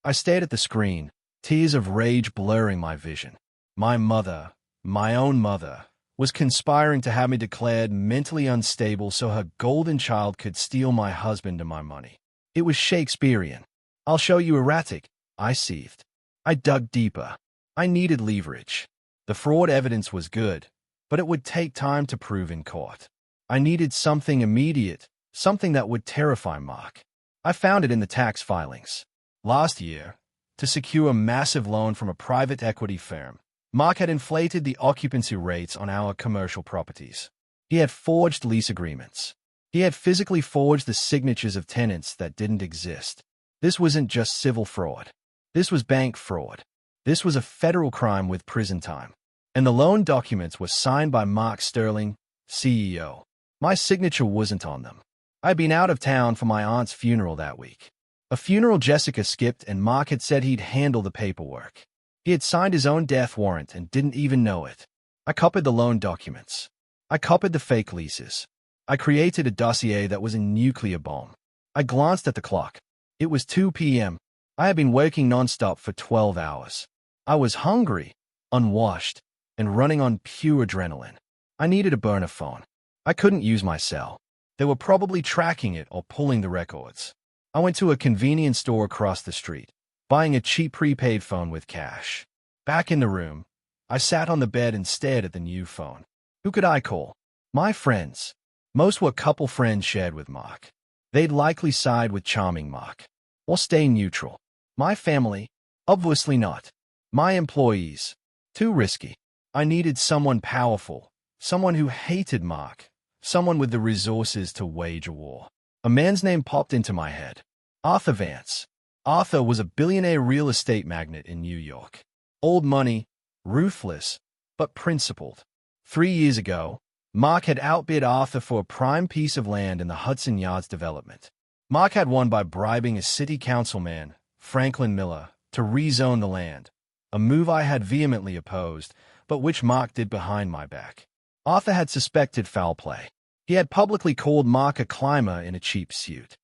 I stared at the screen, tears of rage blurring my vision. My mother, my own mother, was conspiring to have me declared mentally unstable so her golden child could steal my husband and my money. It was Shakespearean. I'll show you erratic, I seethed. I dug deeper. I needed leverage. The fraud evidence was good, but it would take time to prove in court. I needed something immediate, something that would terrify Mark. I found it in the tax filings. Last year, to secure a massive loan from a private equity firm, Mark had inflated the occupancy rates on our commercial properties. He had forged lease agreements. He had physically forged the signatures of tenants that didn't exist. This wasn't just civil fraud. This was bank fraud. This was a federal crime with prison time. And the loan documents were signed by Mark Sterling, CEO. My signature wasn't on them. I'd been out of town for my aunt's funeral that week. A funeral Jessica skipped, and Mark had said he'd handle the paperwork. He had signed his own death warrant and didn't even know it. I copied the loan documents. I copied the fake leases. I created a dossier that was a nuclear bomb. I glanced at the clock. It was 2 p.m. I had been working nonstop for 12 hours. I was hungry, unwashed, and running on pure adrenaline. I needed a burner phone. I couldn't use my cell. They were probably tracking it or pulling the records. I went to a convenience store across the street, buying a cheap prepaid phone with cash. Back in the room, I sat on the bed and stared at the new phone. Who could I call? My friends. Most were couple friends shared with Mark. They'd likely side with charming Mark. Or stay neutral. My family? Obviously not. My employees? Too risky. I needed someone powerful, someone who hated Mark, someone with the resources to wage a war. A man's name popped into my head. Arthur Vance. Arthur was a billionaire real estate magnate in New York. Old money, ruthless, but principled. 3 years ago, Mark had outbid Arthur for a prime piece of land in the Hudson Yards development. Mark had won by bribing a city councilman, Franklin Miller, to rezone the land, a move I had vehemently opposed, but which Mark did behind my back. Arthur had suspected foul play. He had publicly called Mark a climber in a cheap suit.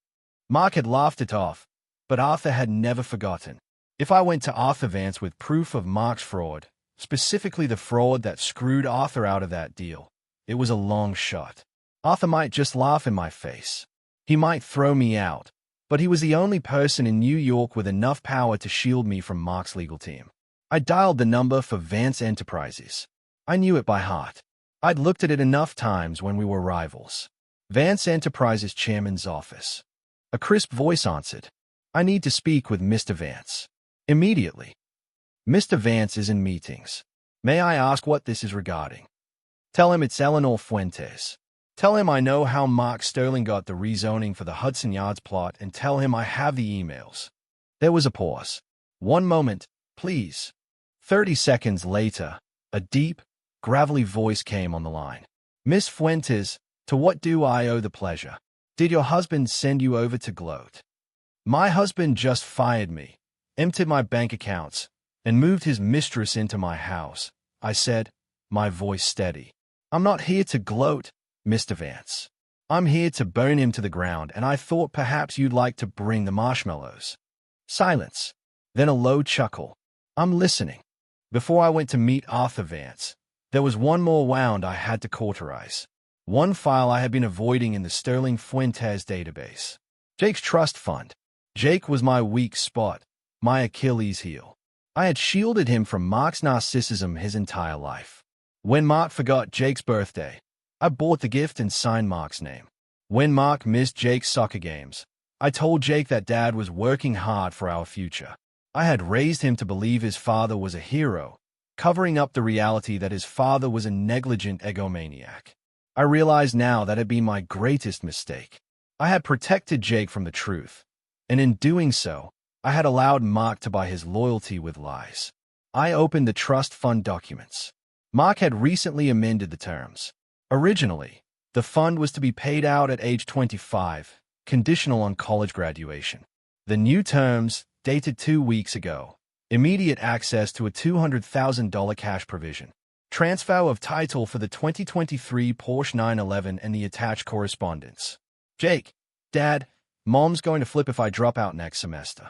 Mark had laughed it off, but Arthur had never forgotten. If I went to Arthur Vance with proof of Mark's fraud, specifically the fraud that screwed Arthur out of that deal, it was a long shot. Arthur might just laugh in my face. He might throw me out, but he was the only person in New York with enough power to shield me from Mark's legal team. I dialed the number for Vance Enterprises. I knew it by heart. I'd looked at it enough times when we were rivals. Vance Enterprises chairman's office. A crisp voice answered. I need to speak with Mr. Vance. Immediately. Mr. Vance is in meetings. May I ask what this is regarding? Tell him it's Eleanor Fuentes. Tell him I know how Mark Sterling got the rezoning for the Hudson Yards plot, and tell him I have the emails. There was a pause. 1 moment, please. 30 seconds later, a deep, gravelly voice came on the line. Miss Fuentes, to what do I owe the pleasure? Did your husband send you over to gloat? My husband just fired me, emptied my bank accounts, and moved his mistress into my house, I said, my voice steady. I'm not here to gloat, Mr. Vance. I'm here to burn him to the ground, and I thought perhaps you'd like to bring the marshmallows. Silence. Then a low chuckle. I'm listening. Before I went to meet Arthur Vance, there was one more wound I had to cauterize. One file I had been avoiding in the Sterling Fuentes database. Jake's trust fund. Jake was my weak spot, my Achilles heel. I had shielded him from Mark's narcissism his entire life. When Mark forgot Jake's birthday, I bought the gift and signed Mark's name. When Mark missed Jake's soccer games, I told Jake that Dad was working hard for our future. I had raised him to believe his father was a hero, covering up the reality that his father was a negligent egomaniac. I realize now that had been my greatest mistake. I had protected Jake from the truth, and in doing so, I had allowed Mark to buy his loyalty with lies. I opened the trust fund documents. Mark had recently amended the terms. Originally, the fund was to be paid out at age 25, conditional on college graduation. The new terms, dated 2 weeks ago, immediate access to a $200,000 cash provision, transfer of title for the 2023 Porsche 911 and the attached correspondence. Jake, Dad, Mom's going to flip if I drop out next semester.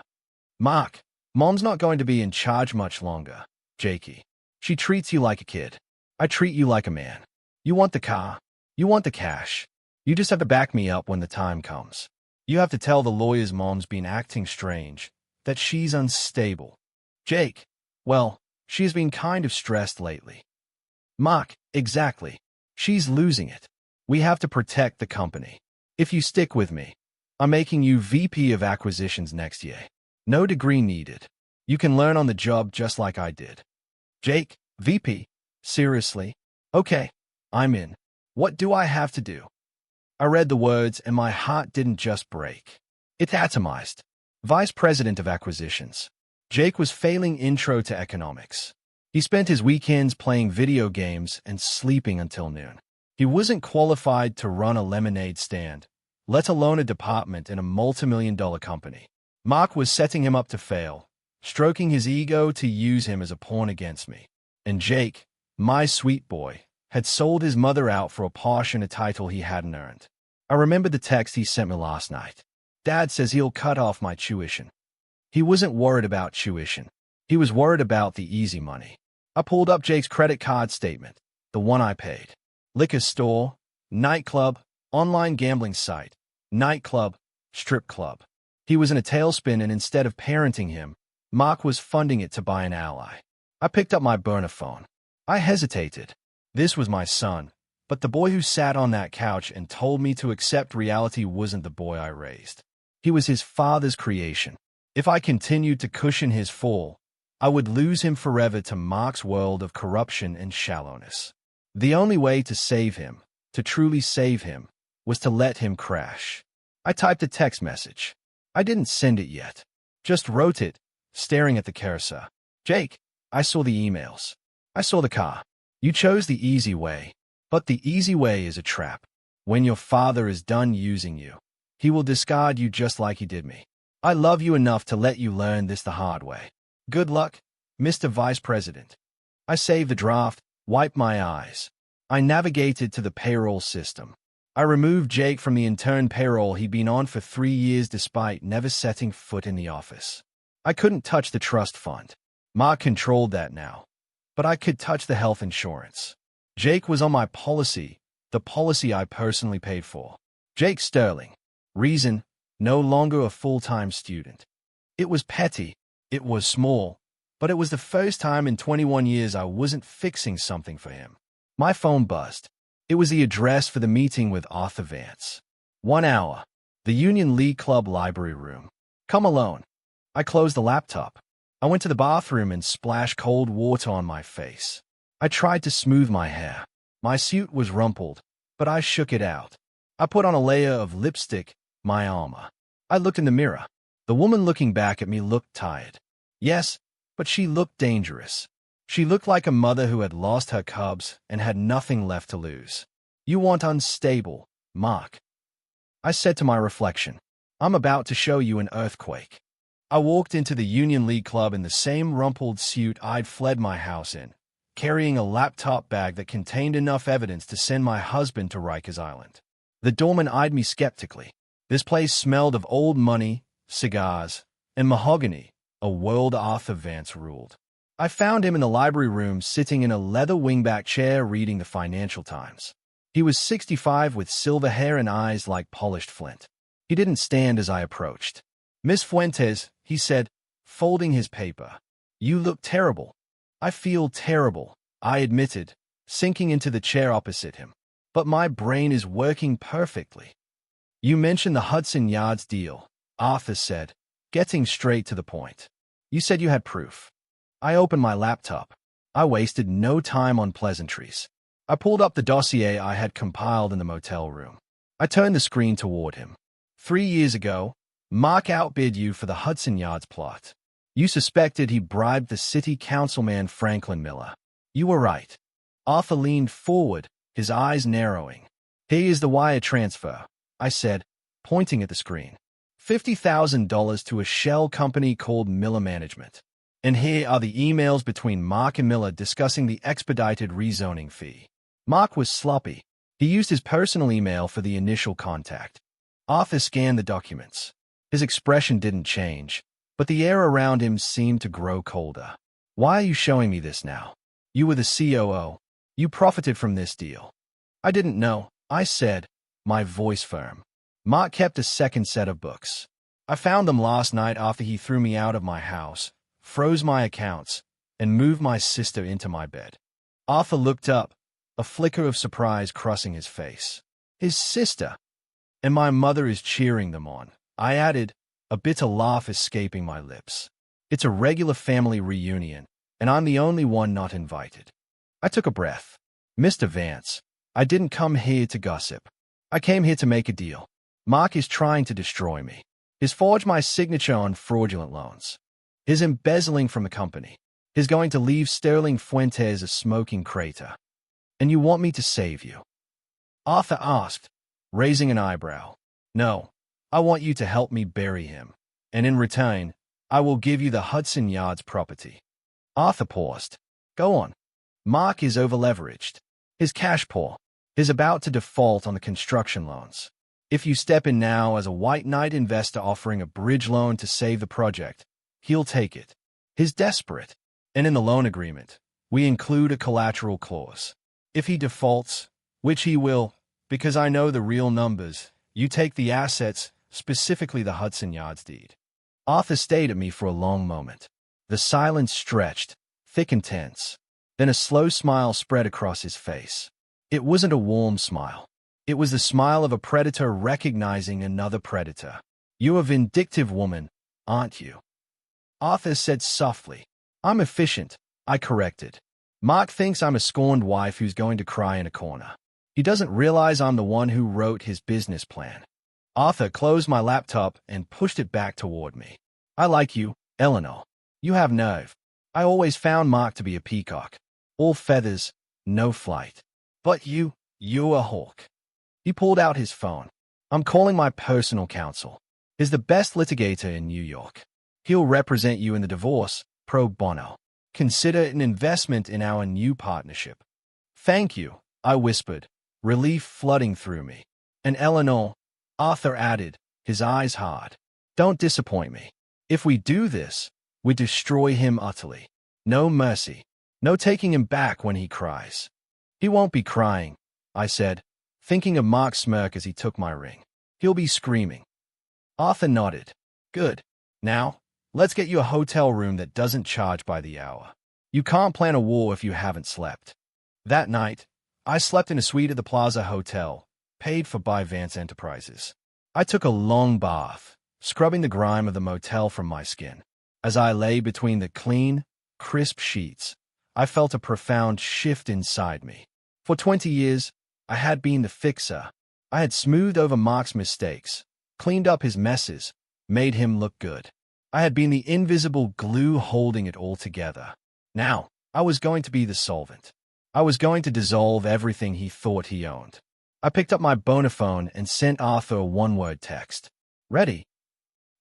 Mark, Mom's not going to be in charge much longer, Jakey. She treats you like a kid. I treat you like a man. You want the car. You want the cash. You just have to back me up when the time comes. You have to tell the lawyers Mom's been acting strange, that she's unstable. Jake, well, she's been kind of stressed lately. Mark, exactly. She's losing it. We have to protect the company. If you stick with me, I'm making you VP of Acquisitions next year. No degree needed. You can learn on the job just like I did. Jake, VP? Seriously? Okay, I'm in. What do I have to do? I read the words and my heart didn't just break. It atomized. Vice President of Acquisitions. Jake was failing intro to economics. He spent his weekends playing video games and sleeping until noon. He wasn't qualified to run a lemonade stand, let alone a department in a multi-million-dollar company. Mark was setting him up to fail, stroking his ego to use him as a pawn against me. And Jake, my sweet boy, had sold his mother out for a Porsche and a title he hadn't earned. I remember the text he sent me last night. Dad says he'll cut off my tuition. He wasn't worried about tuition. He was worried about the easy money. I pulled up Jake's credit card statement, the one I paid. Liquor store, nightclub, online gambling site, nightclub, strip club. He was in a tailspin, and instead of parenting him, Mark was funding it to buy an ally. I picked up my burner phone. I hesitated. This was my son, but the boy who sat on that couch and told me to accept reality wasn't the boy I raised. He was his father's creation. If I continued to cushion his fall, I would lose him forever to Mark's world of corruption and shallowness. The only way to save him, to truly save him, was to let him crash. I typed a text message. I didn't send it yet. Just wrote it, staring at the cursor. Jake, I saw the emails. I saw the car. You chose the easy way, but the easy way is a trap. When your father is done using you, he will discard you just like he did me. I love you enough to let you learn this the hard way. Good luck, Mr. Vice President. I saved the draft, wiped my eyes. I navigated to the payroll system. I removed Jake from the intern payroll he'd been on for 3 years despite never setting foot in the office. I couldn't touch the trust fund. Mark controlled that now. But I could touch the health insurance. Jake was on my policy, the policy I personally paid for. Jake Sterling. Reason, no longer a full-time student. It was petty, it was small, but it was the first time in 21 years I wasn't fixing something for him. My phone buzzed. It was the address for the meeting with Arthur Vance. 1 hour. The Union League Club library room. Come alone. I closed the laptop. I went to the bathroom and splashed cold water on my face. I tried to smooth my hair. My suit was rumpled, but I shook it out. I put on a layer of lipstick, my armor. I looked in the mirror. The woman looking back at me looked tired. Yes, but she looked dangerous. She looked like a mother who had lost her cubs and had nothing left to lose. You want unstable, Mark. I said to my reflection, I'm about to show you an earthquake. I walked into the Union League Club in the same rumpled suit I'd fled my house in, carrying a laptop bag that contained enough evidence to send my husband to Rikers Island. The doorman eyed me skeptically. This place smelled of old money, cigars, and mahogany, a world Arthur Vance ruled. I found him in the library room sitting in a leather wingback chair reading the Financial Times. He was 65 with silver hair and eyes like polished flint. He didn't stand as I approached. Miss Fuentes, he said, folding his paper. You look terrible. I feel terrible, I admitted, sinking into the chair opposite him. But my brain is working perfectly. You mentioned the Hudson Yards deal, Arthur said, getting straight to the point. You said you had proof. I opened my laptop. I wasted no time on pleasantries. I pulled up the dossier I had compiled in the motel room. I turned the screen toward him. 3 years ago, Mark outbid you for the Hudson Yards plot. You suspected he bribed the city councilman Franklin Miller. You were right. Arthur leaned forward, his eyes narrowing. Here is the wire transfer, I said, pointing at the screen. $50,000 to a shell company called Miller Management. And here are the emails between Mark and Miller discussing the expedited rezoning fee. Mark was sloppy. He used his personal email for the initial contact. Arthur scanned the documents. His expression didn't change, but the air around him seemed to grow colder. Why are you showing me this now? You were the COO. You profited from this deal. I didn't know, I said, my voice firm. Mark kept a second set of books. I found them last night after he threw me out of my house, froze my accounts, and moved my sister into my bed. Arthur looked up, a flicker of surprise crossing his face. His sister. And my mother is cheering them on, I added, a bitter laugh escaping my lips. It's a regular family reunion, and I'm the only one not invited. I took a breath. Mr. Vance, I didn't come here to gossip. I came here to make a deal. Mark is trying to destroy me. He's forged my signature on fraudulent loans. He's embezzling from the company. He's going to leave Sterling Fuentes a smoking crater. And you want me to save you? Arthur asked, raising an eyebrow. No, I want you to help me bury him. And in return, I will give you the Hudson Yards property. Arthur paused. Go on. Mark is over-leveraged. His cash poor. He's about to default on the construction loans. If you step in now as a white knight investor offering a bridge loan to save the project, he'll take it. He's desperate. And in the loan agreement, we include a collateral clause. If he defaults, which he will, because I know the real numbers, you take the assets, specifically the Hudson Yards deed. Arthur stared at me for a long moment. The silence stretched, thick and tense. Then a slow smile spread across his face. It wasn't a warm smile. It was the smile of a predator recognizing another predator. You're a vindictive woman, aren't you? Arthur said softly. I'm efficient, I corrected. Mark thinks I'm a scorned wife who's going to cry in a corner. He doesn't realize I'm the one who wrote his business plan. Arthur closed my laptop and pushed it back toward me. I like you, Eleanor. You have nerve. I always found Mark to be a peacock. All feathers, no flight. But you're a hawk. He pulled out his phone. I'm calling my personal counsel. He's the best litigator in New York. He'll represent you in the divorce, pro bono. Consider it an investment in our new partnership. Thank you, I whispered, relief flooding through me. And Eleanor, Arthur added, his eyes hard. Don't disappoint me. If we do this, we destroy him utterly. No mercy. No taking him back when he cries. He won't be crying, I said, thinking of Mark's smirk as he took my ring. He'll be screaming. Arthur nodded. Good. Now, let's get you a hotel room that doesn't charge by the hour. You can't plan a war if you haven't slept. That night, I slept in a suite at the Plaza Hotel, paid for by Vance Enterprises. I took a long bath, scrubbing the grime of the motel from my skin. As I lay between the clean, crisp sheets, I felt a profound shift inside me. For 20 years, I had been the fixer. I had smoothed over Mark's mistakes, cleaned up his messes, made him look good. I had been the invisible glue holding it all together. Now, I was going to be the solvent. I was going to dissolve everything he thought he owned. I picked up my Bonaphone and sent Arthur a one-word text. Ready.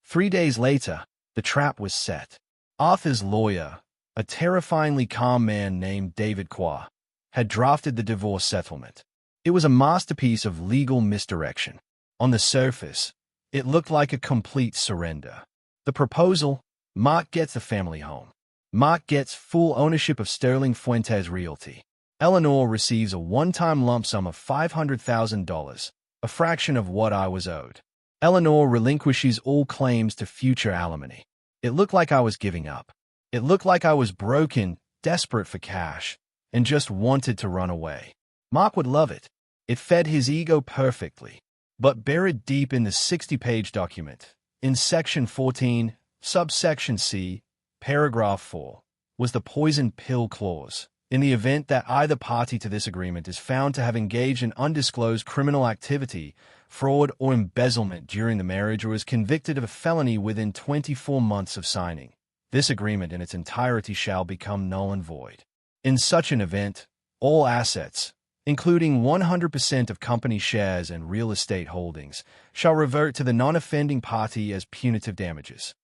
3 days later, the trap was set. Arthur's lawyer, a terrifyingly calm man named David Qua, had drafted the divorce settlement. It was a masterpiece of legal misdirection. On the surface, it looked like a complete surrender. The proposal: Mark gets the family home. Mark gets full ownership of Sterling Fuentes Realty. Eleanor receives a one-time lump sum of $500,000, a fraction of what I was owed. Eleanor relinquishes all claims to future alimony. It looked like I was giving up. It looked like I was broken, desperate for cash, and just wanted to run away. Mark would love it. It fed his ego perfectly. But buried deep in the 60-page document, in Section 14, subsection C, paragraph 4, was the poison pill clause. In the event that either party to this agreement is found to have engaged in undisclosed criminal activity, fraud, or embezzlement during the marriage, or is convicted of a felony within 24 months of signing, this agreement in its entirety shall become null and void. In such an event, all assets, including 100% of company shares and real estate holdings, shall revert to the non-offending party as punitive damages.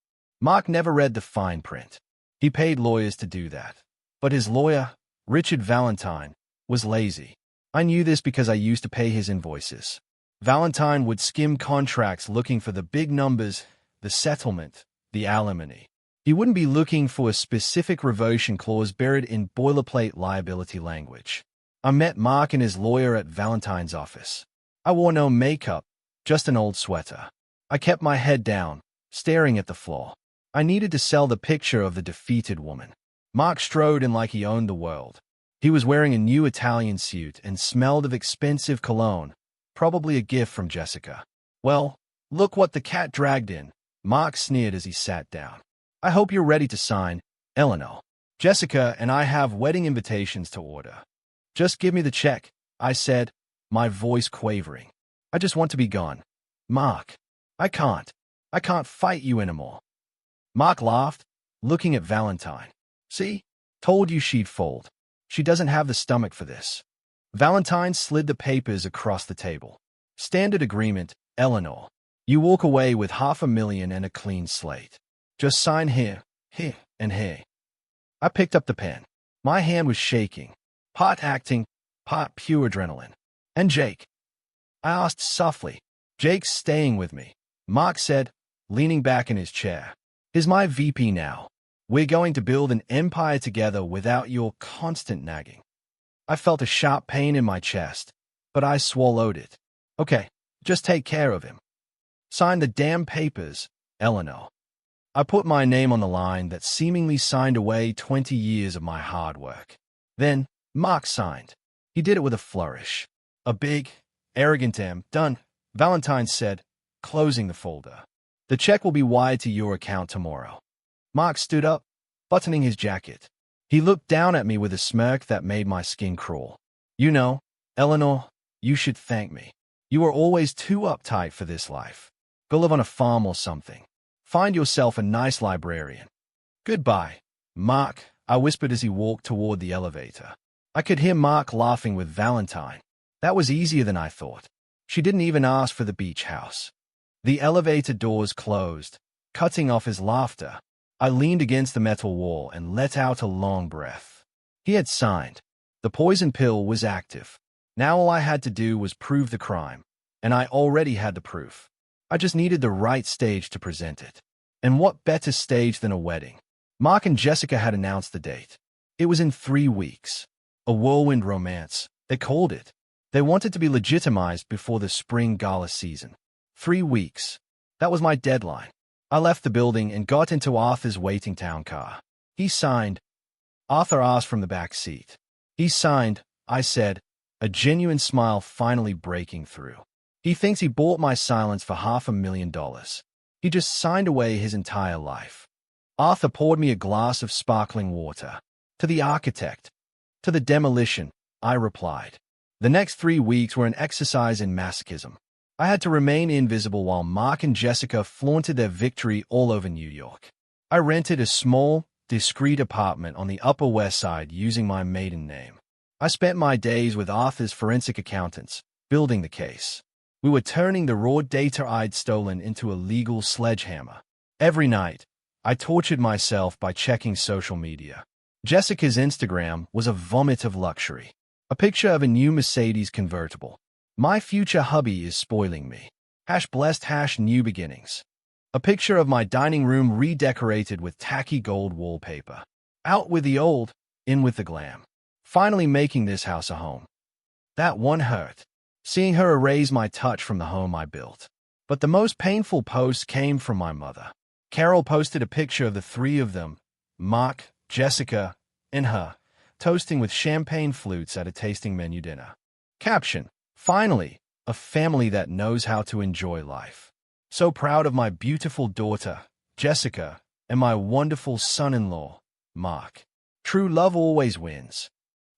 Mark never read the fine print. He paid lawyers to do that. But his lawyer, Richard Valentine, was lazy. I knew this because I used to pay his invoices. Valentine would skim contracts looking for the big numbers, the settlement, the alimony. He wouldn't be looking for a specific reversion clause buried in boilerplate liability language. I met Mark and his lawyer at Valentine's office. I wore no makeup, just an old sweater. I kept my head down, staring at the floor. I needed to sell the picture of the defeated woman. Mark strode in like he owned the world. He was wearing a new Italian suit and smelled of expensive cologne, probably a gift from Jessica. Well, look what the cat dragged in, Mark sneered as he sat down. I hope you're ready to sign, Eleanor. Jessica and I have wedding invitations to order. Just give me the check, I said, my voice quavering. I just want to be gone. Mark, I can't fight you anymore. Mark laughed, looking at Valentine. See? Told you she'd fold. She doesn't have the stomach for this. Valentine slid the papers across the table. Standard agreement, Eleanor. You walk away with $500,000 and a clean slate. Just sign here, here, and here. I picked up the pen. My hand was shaking. Part acting, part pure adrenaline. And Jake? I asked softly. Jake's staying with me, Mark said, leaning back in his chair. He's my VP now. We're going to build an empire together without your constant nagging. I felt a sharp pain in my chest, but I swallowed it. Okay, just take care of him. Sign the damn papers, Eleanor. I put my name on the line that seemingly signed away 20 years of my hard work. Then, Mark signed. He did it with a flourish. A big, arrogant M. Done, Valentine said, closing the folder. The check will be wired to your account tomorrow. Mark stood up, buttoning his jacket. He looked down at me with a smirk that made my skin crawl. You know, Eleanor, you should thank me. You were always too uptight for this life. Go live on a farm or something. Find yourself a nice librarian. Goodbye, Mark, I whispered as he walked toward the elevator. I could hear Mark laughing with Valentine. That was easier than I thought. She didn't even ask for the beach house. The elevator doors closed, cutting off his laughter. I leaned against the metal wall and let out a long breath. He had signed. The poison pill was active. Now all I had to do was prove the crime, and I already had the proof. I just needed the right stage to present it. And what better stage than a wedding? Mark and Jessica had announced the date. It was in 3 weeks. A whirlwind romance, they called it. They wanted to be legitimized before the spring gala season. 3 weeks. That was my deadline. I left the building and got into Arthur's waiting town car. He signed. Arthur asked from the back seat. He signed, I said, a genuine smile finally breaking through. He thinks he bought my silence for $500,000. He just signed away his entire life. Arthur poured me a glass of sparkling water. To the architect. To the demolition, I replied. The next 3 weeks were an exercise in masochism. I had to remain invisible while Mark and Jessica flaunted their victory all over New York. I rented a small, discreet apartment on the Upper West Side using my maiden name. I spent my days with Arthur's forensic accountants, building the case. We were turning the raw data I'd stolen into a legal sledgehammer. Every night, I tortured myself by checking social media. Jessica's Instagram was a vomit of luxury. A picture of a new Mercedes convertible. My future hubby is spoiling me. #blessed #new beginnings. A picture of my dining room redecorated with tacky gold wallpaper. Out with the old, in with the glam. Finally making this house a home. That one hurt. Seeing her erase my touch from the home I built. But the most painful post came from my mother. Carol posted a picture of the 3 of them, Mark, Jessica, and her, toasting with champagne flutes at a tasting menu dinner. Caption, finally, a family that knows how to enjoy life. So proud of my beautiful daughter, Jessica, and my wonderful son-in-law, Mark. True love always wins.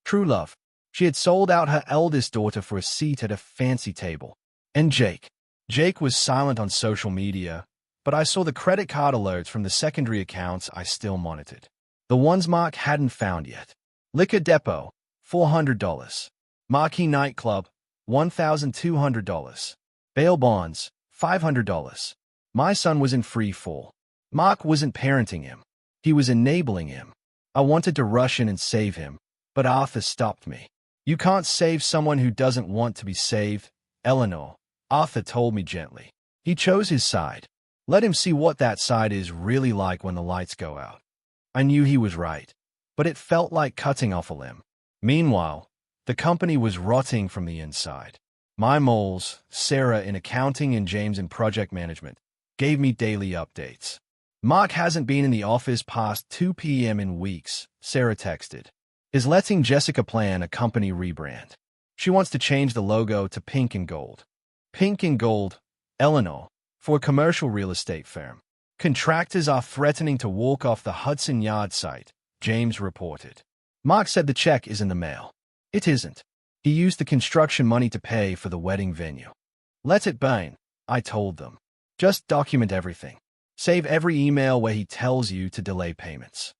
True love. She had sold out her eldest daughter for a seat at a fancy table. And Jake. Jake was silent on social media, but I saw the credit card alerts from the secondary accounts I still monitored. The ones Mark hadn't found yet. Liquor Depot, $400. Marquee Nightclub, $1,200. Bail bonds, $500. My son was in free fall. Mark wasn't parenting him. He was enabling him. I wanted to rush in and save him, but Arthur stopped me. You can't save someone who doesn't want to be saved, Eleanor, Arthur told me gently. He chose his side. Let him see what that side is really like when the lights go out. I knew he was right, but it felt like cutting off a limb. Meanwhile, the company was rotting from the inside. My moles, Sarah in accounting and James in project management, gave me daily updates. Mark hasn't been in the office past 2 p.m. in weeks, Sarah texted. Is letting Jessica plan a company rebrand. She wants to change the logo to pink and gold. Pink and gold, Eleanor, for a commercial real estate firm. Contractors are threatening to walk off the Hudson Yard site, James reported. Mark said the check is in the mail. It isn't. He used the construction money to pay for the wedding venue. Let it burn, I told them. Just document everything. Save every email where he tells you to delay payments.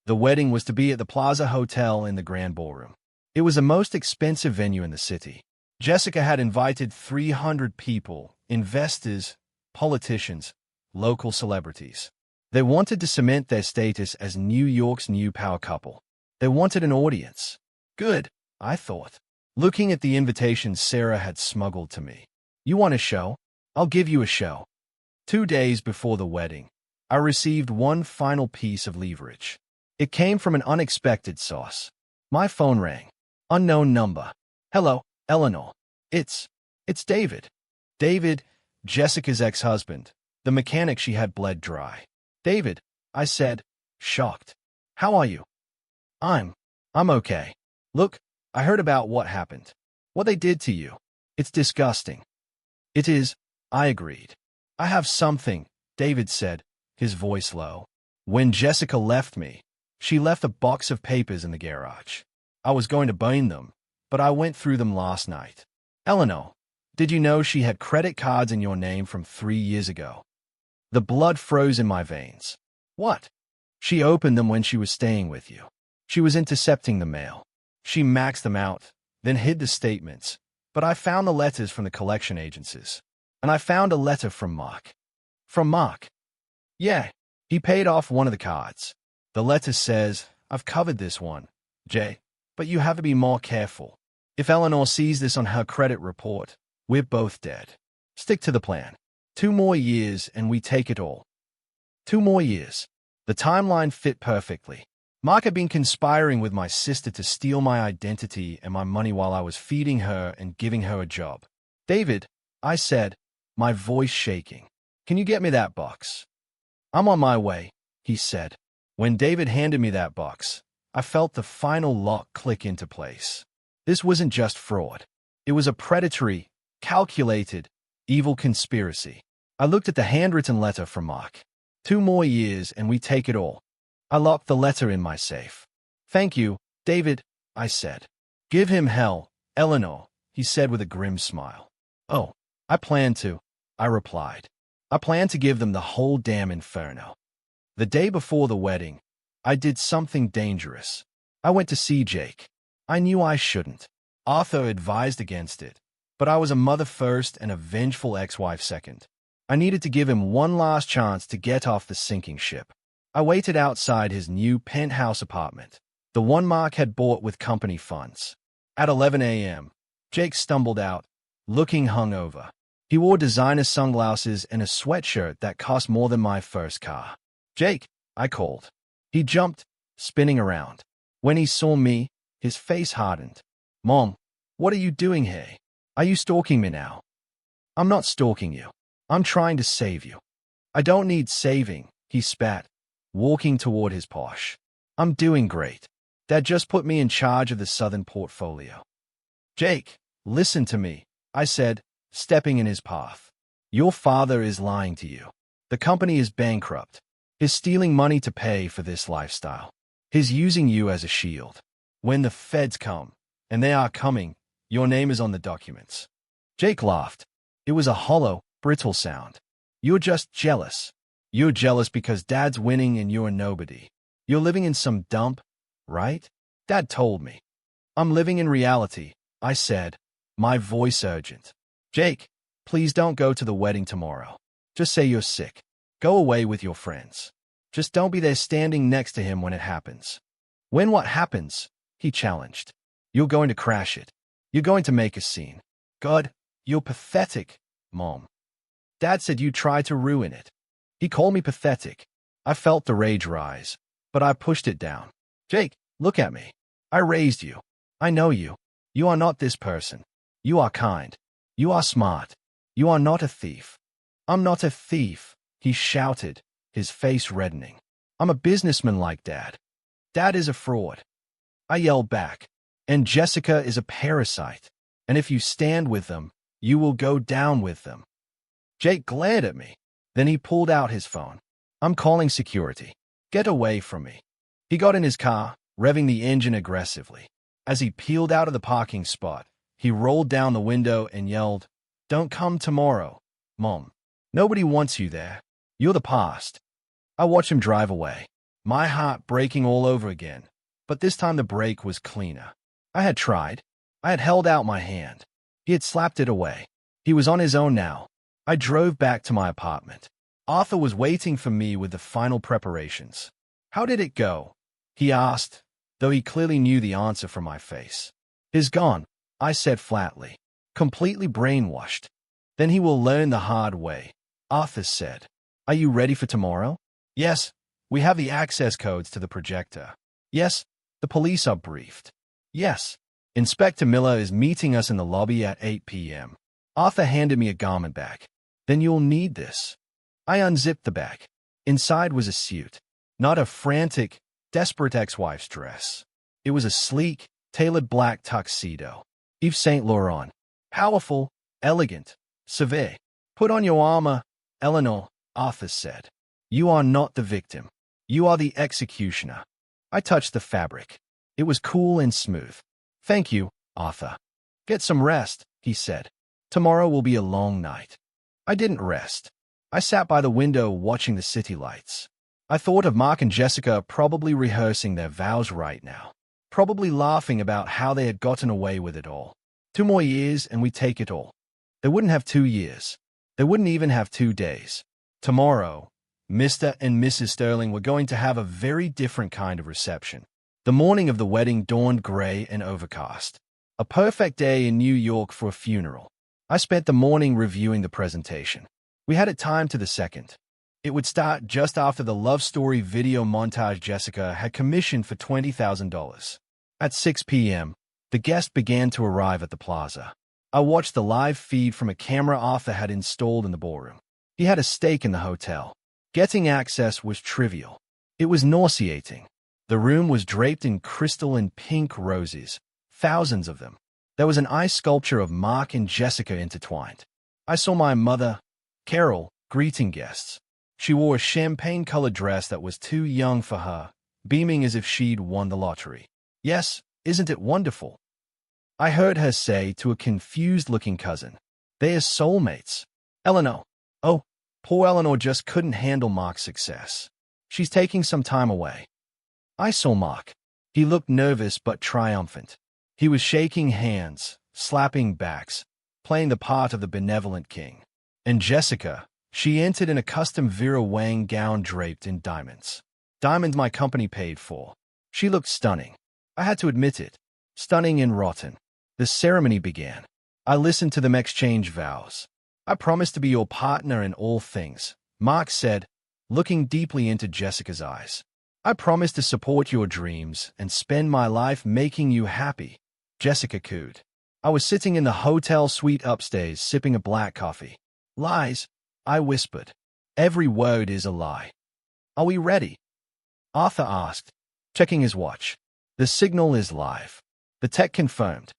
The wedding was to be at the Plaza Hotel in the Grand Ballroom. It was the most expensive venue in the city. Jessica had invited 300 people, investors, politicians, local celebrities. They wanted to cement their status as New York's new power couple. They wanted an audience. Good, I thought. Looking at the invitations Sarah had smuggled to me. You want a show? I'll give you a show. 2 days before the wedding, I received one final piece of leverage. It came from an unexpected source. My phone rang. Unknown number. Hello, Eleanor. It's David. David, Jessica's ex-husband, the mechanic she had bled dry. David, I said, shocked. How are you? I'm okay. Look, I heard about what happened. What they did to you. It's disgusting. It is, I agreed. I have something, David said, his voice low. When Jessica left me, she left a box of papers in the garage. I was going to burn them, but I went through them last night. Eleanor, did you know she had credit cards in your name from 3 years ago? The blood froze in my veins. What? She opened them when she was staying with you. She was intercepting the mail. She maxed them out, then hid the statements. But I found the letters from the collection agencies. And I found a letter from Mark. From Mark? Yeah, he paid off one of the cards. The letter says, I've covered this one, Jay, but you have to be more careful. If Eleanor sees this on her credit report, we're both dead. Stick to the plan. 2 more years and we take it all. 2 more years. The timeline fit perfectly. Mark had been conspiring with my sister to steal my identity and my money while I was feeding her and giving her a job. David, I said, my voice shaking. Can you get me that box? I'm on my way, he said. When David handed me that box, I felt the final lock click into place. This wasn't just fraud. It was a predatory, calculated, evil conspiracy. I looked at the handwritten letter from Mark. 2 more years and we take it all. I locked the letter in my safe. Thank you, David, I said. Give him hell, Eleanor, he said with a grim smile. Oh, I plan to, I replied. I plan to give them the whole damn inferno. The day before the wedding, I did something dangerous. I went to see Jake. I knew I shouldn't. Arthur advised against it, but I was a mother first and a vengeful ex-wife second. I needed to give him one last chance to get off the sinking ship. I waited outside his new penthouse apartment, the one Mark had bought with company funds. At 11 a.m., Jake stumbled out, looking hungover. He wore designer sunglasses and a sweatshirt that cost more than my first car. Jake, I called. He jumped, spinning around. When he saw me, his face hardened. Mom, what are you doing here? Are you stalking me now? I'm not stalking you. I'm trying to save you. I don't need saving, he spat, walking toward his Porsche. I'm doing great. Dad just put me in charge of the Southern portfolio. Jake, listen to me, I said, stepping in his path. Your father is lying to you. The company is bankrupt. He's stealing money to pay for this lifestyle. He's using you as a shield. When the feds come, and they are coming, your name is on the documents. Jake laughed. It was a hollow, brittle sound. You're just jealous. You're jealous because Dad's winning and you're nobody. You're living in some dump, right? Dad told me. I'm living in reality, I said, my voice urgent. Jake, please don't go to the wedding tomorrow. Just say you're sick. Go away with your friends. Just don't be there standing next to him when it happens. When what happens? He challenged. You're going to crash it. You're going to make a scene. God, you're pathetic, Mom. Dad said you tried to ruin it. He called me pathetic. I felt the rage rise, but I pushed it down. Jake, look at me. I raised you. I know you. You are not this person. You are kind. You are smart. You are not a thief. I'm not a thief, he shouted, his face reddening. I'm a businessman like Dad. Dad is a fraud. I yelled back. And Jessica is a parasite. And if you stand with them, you will go down with them. Jake glared at me. Then he pulled out his phone. I'm calling security. Get away from me. He got in his car, revving the engine aggressively. As he peeled out of the parking spot, he rolled down the window and yelled, Don't come tomorrow, Mom. Nobody wants you there. You're the past. I watched him drive away, my heart breaking all over again. But this time the brake was cleaner. I had tried. I had held out my hand. He had slapped it away. He was on his own now. I drove back to my apartment. Arthur was waiting for me with the final preparations. How did it go? He asked, though he clearly knew the answer from my face. He's gone, I said flatly, completely brainwashed. Then he will learn the hard way, Arthur said. Are you ready for tomorrow? Yes, we have the access codes to the projector. Yes, the police are briefed. Yes, Inspector Miller is meeting us in the lobby at 8 p.m. Arthur handed me a garment bag. Then you'll need this. I unzipped the bag. Inside was a suit, not a frantic, desperate ex-wife's dress. It was a sleek, tailored black tuxedo. Yves Saint Laurent. Powerful, elegant, severe. Put on your armor, Eleanor, Arthur said. You are not the victim. You are the executioner. I touched the fabric. It was cool and smooth. Thank you, Arthur. Get some rest, he said. Tomorrow will be a long night. I didn't rest. I sat by the window watching the city lights. I thought of Mark and Jessica probably rehearsing their vows right now, probably laughing about how they had gotten away with it all. 2 more years and we take it all. They wouldn't have 2 years. They wouldn't even have 2 days. Tomorrow, Mr. and Mrs. Sterling were going to have a very different kind of reception. The morning of the wedding dawned gray and overcast. A perfect day in New York for a funeral. I spent the morning reviewing the presentation. We had it timed to the second. It would start just after the love story video montage Jessica had commissioned for $20,000. At 6 p.m., the guests began to arrive at the plaza. I watched the live feed from a camera Arthur had installed in the ballroom. He had a stake in the hotel. Getting access was trivial. It was nauseating. The room was draped in crystal and pink roses, thousands of them. There was an ice sculpture of Mark and Jessica intertwined. I saw my mother, Carol, greeting guests. She wore a champagne-colored dress that was too young for her, beaming as if she'd won the lottery. Yes, isn't it wonderful? I heard her say to a confused-looking cousin, they are soulmates. Eleanor. Oh, poor Eleanor just couldn't handle Mark's success. She's taking some time away. I saw Mark. He looked nervous but triumphant. He was shaking hands, slapping backs, playing the part of the benevolent king. And Jessica, she entered in a custom Vera Wang gown draped in diamonds. Diamonds my company paid for. She looked stunning. I had to admit it. Stunning and rotten. The ceremony began. I listened to them exchange vows. I promise to be your partner in all things, Mark said, looking deeply into Jessica's eyes. I promise to support your dreams and spend my life making you happy, Jessica cooed. I was sitting in the hotel suite upstairs sipping a black coffee. Lies, I whispered. Every word is a lie. Are we ready? Arthur asked, checking his watch. The signal is live. The tech confirmed.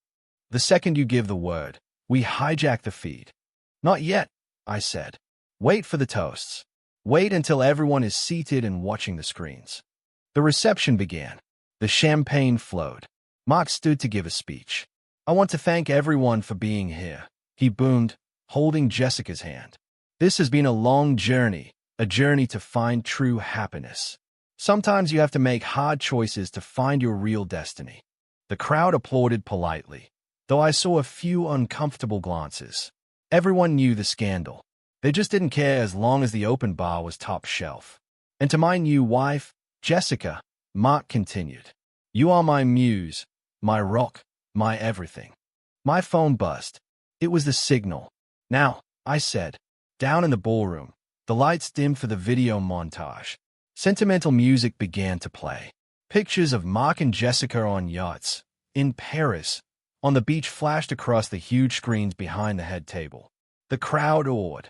The second you give the word, we hijack the feed. Not yet, I said. Wait for the toasts. Wait until everyone is seated and watching the screens. The reception began. The champagne flowed. Mark stood to give a speech. I want to thank everyone for being here, he boomed, holding Jessica's hand. This has been a long journey, a journey to find true happiness. Sometimes you have to make hard choices to find your real destiny. The crowd applauded politely, though I saw a few uncomfortable glances. Everyone knew the scandal. They just didn't care as long as the open bar was top shelf. And to my new wife, Jessica, Mark continued. You are my muse, my rock, my everything. My phone buzzed. It was the signal. Now, I said. Down in the ballroom, the lights dimmed for the video montage. Sentimental music began to play. Pictures of Mark and Jessica on yachts, in Paris, on the beach flashed across the huge screens behind the head table. The crowd awed.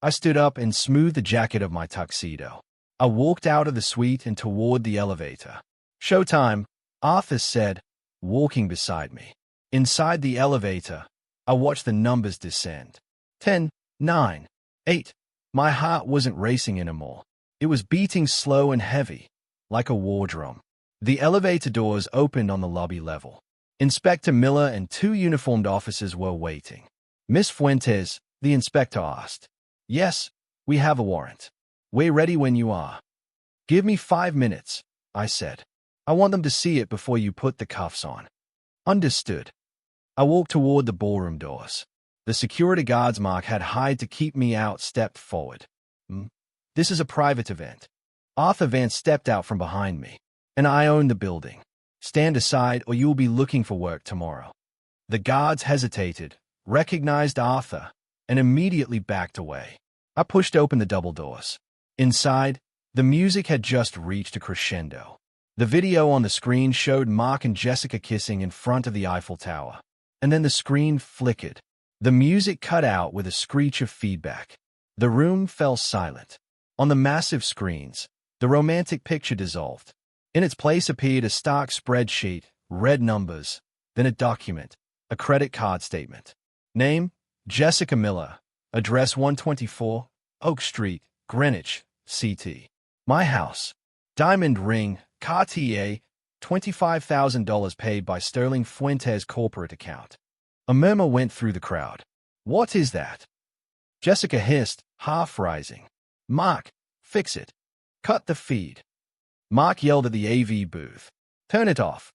I stood up and smoothed the jacket of my tuxedo. I walked out of the suite and toward the elevator. Showtime, Arthur said, walking beside me. Inside the elevator, I watched the numbers descend. 10, 9, 8. My heart wasn't racing anymore. It was beating slow and heavy, like a war drum. The elevator doors opened on the lobby level. Inspector Miller and 2 uniformed officers were waiting. Miss Fuentes, the inspector asked. Yes, we have a warrant. We're ready when you are. Give me 5 minutes, I said. I want them to see it before you put the cuffs on. Understood. I walked toward the ballroom doors. The security guards Mark had hired to keep me out stepped forward. This is a private event. Arthur Vance stepped out from behind me. And I own the building. Stand aside or you'll be looking for work tomorrow. The guards hesitated, recognized Arthur, and immediately backed away. I pushed open the double doors. Inside, The music had just reached a crescendo. The video on the screen showed Mark and Jessica kissing in front of the Eiffel Tower. And then the screen flickered. The music cut out with a screech of feedback. The room fell silent. On the massive screens, the romantic picture dissolved. In its place appeared a stark spreadsheet, red numbers, then a document, a credit card statement. Name, Jessica Miller. Address 124, Oak Street, Greenwich, CT. My house. Diamond ring, Cartier, $25,000 paid by Sterling Fuentes' corporate account. A murmur went through the crowd. What is that? Jessica hissed, half rising. Mark, fix it. Cut the feed. Mark yelled at the AV booth. Turn it off.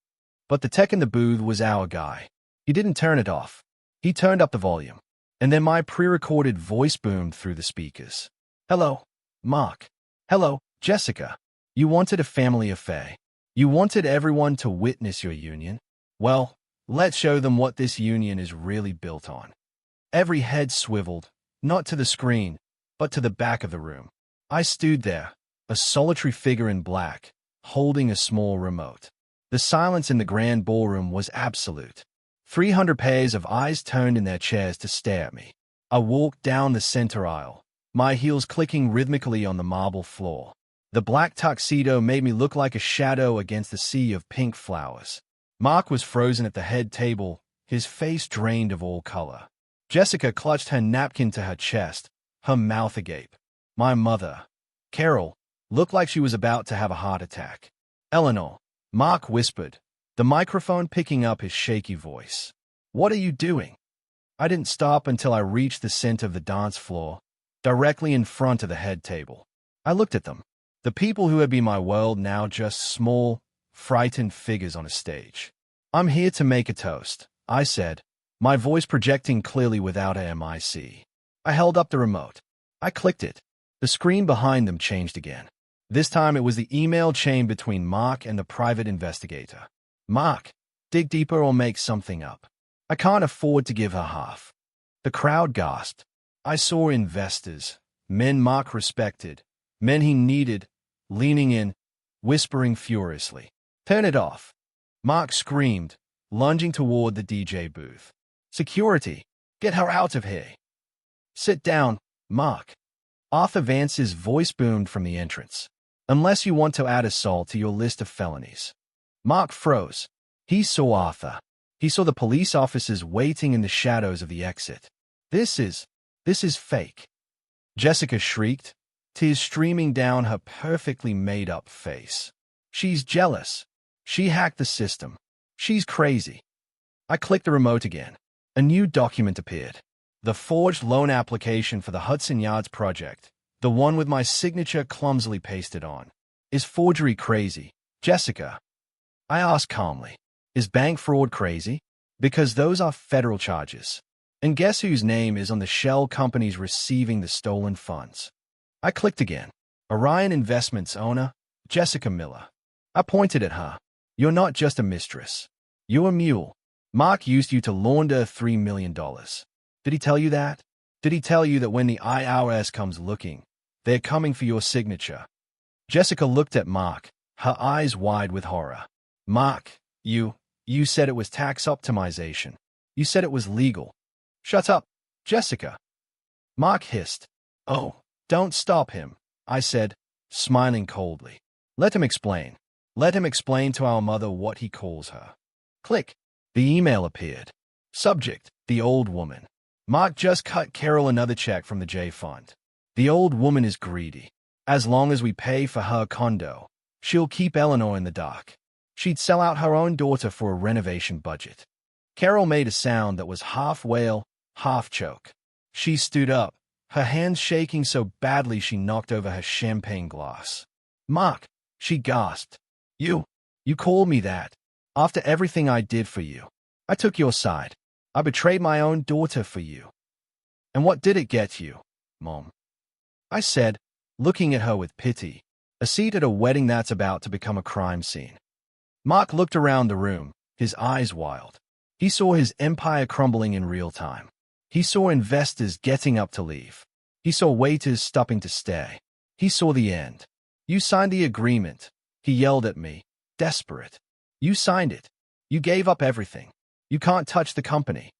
But the tech in the booth was our guy. He didn't turn it off. He turned up the volume. And then my pre-recorded voice boomed through the speakers. Hello, Mark. Hello, Jessica. You wanted a family affair. You wanted everyone to witness your union. Well, let's show them what this union is really built on. Every head swiveled, not to the screen, but to the back of the room. I stood there, a solitary figure in black, holding a small remote. The silence in the grand ballroom was absolute. 300 pairs of eyes turned in their chairs to stare at me. I walked down the center aisle, my heels clicking rhythmically on the marble floor. The black tuxedo made me look like a shadow against the sea of pink flowers. Mark was frozen at the head table, his face drained of all color. Jessica clutched her napkin to her chest, her mouth agape. My mother, Carol, looked like she was about to have a heart attack. Eleanor, Mark whispered, the microphone picking up his shaky voice. What are you doing? I didn't stop until I reached the center of the dance floor, directly in front of the head table. I looked at them. The people who had been my world now just small, frightened figures on a stage. I'm here to make a toast, I said, my voice projecting clearly without a mic. I held up the remote. I clicked it. The screen behind them changed again. This time it was the email chain between Mark and the private investigator. Mark, dig deeper or make something up. I can't afford to give her half. The crowd gasped. I saw investors, men Mark respected, men he needed, leaning in, whispering furiously. Turn it off. Mark screamed, lunging toward the DJ booth. Security, get her out of here. Sit down, Mark. Arthur Vance's voice boomed from the entrance. Unless you want to add assault to your list of felonies. Mark froze. He saw Arthur. He saw the police officers waiting in the shadows of the exit. This is fake. Jessica shrieked, tears streaming down her perfectly made-up face. She's jealous. She hacked the system. She's crazy. I clicked the remote again. A new document appeared. The forged loan application for the Hudson Yards project, the one with my signature clumsily pasted on. Is forgery crazy, Jessica? I asked calmly. Is bank fraud crazy? Because those are federal charges. And guess whose name is on the shell companies receiving the stolen funds? I clicked again. Orion Investments owner, Jessica Miller. I pointed at her. You're not just a mistress. You're a mule. Mark used you to launder $3 million. Did he tell you that? Did he tell you that when the IRS comes looking, they're coming for your signature? Jessica looked at Mark, her eyes wide with horror. Mark, you said it was tax optimization. You said it was legal. Shut up, Jessica. Mark hissed. Oh, don't stop him, I said, smiling coldly. Let him explain. Let him explain to our mother what he calls her. Click. The email appeared. Subject, the old woman. Mark just cut Carol another check from the J Fund. The old woman is greedy. As long as we pay for her condo, she'll keep Eleanor in the dark. She'd sell out her own daughter for a renovation budget. Carol made a sound that was half wail, half choke. She stood up, her hands shaking so badly she knocked over her champagne glass. Mark, she gasped. You called me that. After everything I did for you. I took your side. I betrayed my own daughter for you. And what did it get you, Mom? I said, looking at her with pity. A seat at a wedding that's about to become a crime scene. Mark looked around the room, his eyes wild. He saw his empire crumbling in real time. He saw investors getting up to leave. He saw waiters stopping to stare. He saw the end. You signed the agreement. He yelled at me, desperate. You signed it. You gave up everything. You can't touch the company.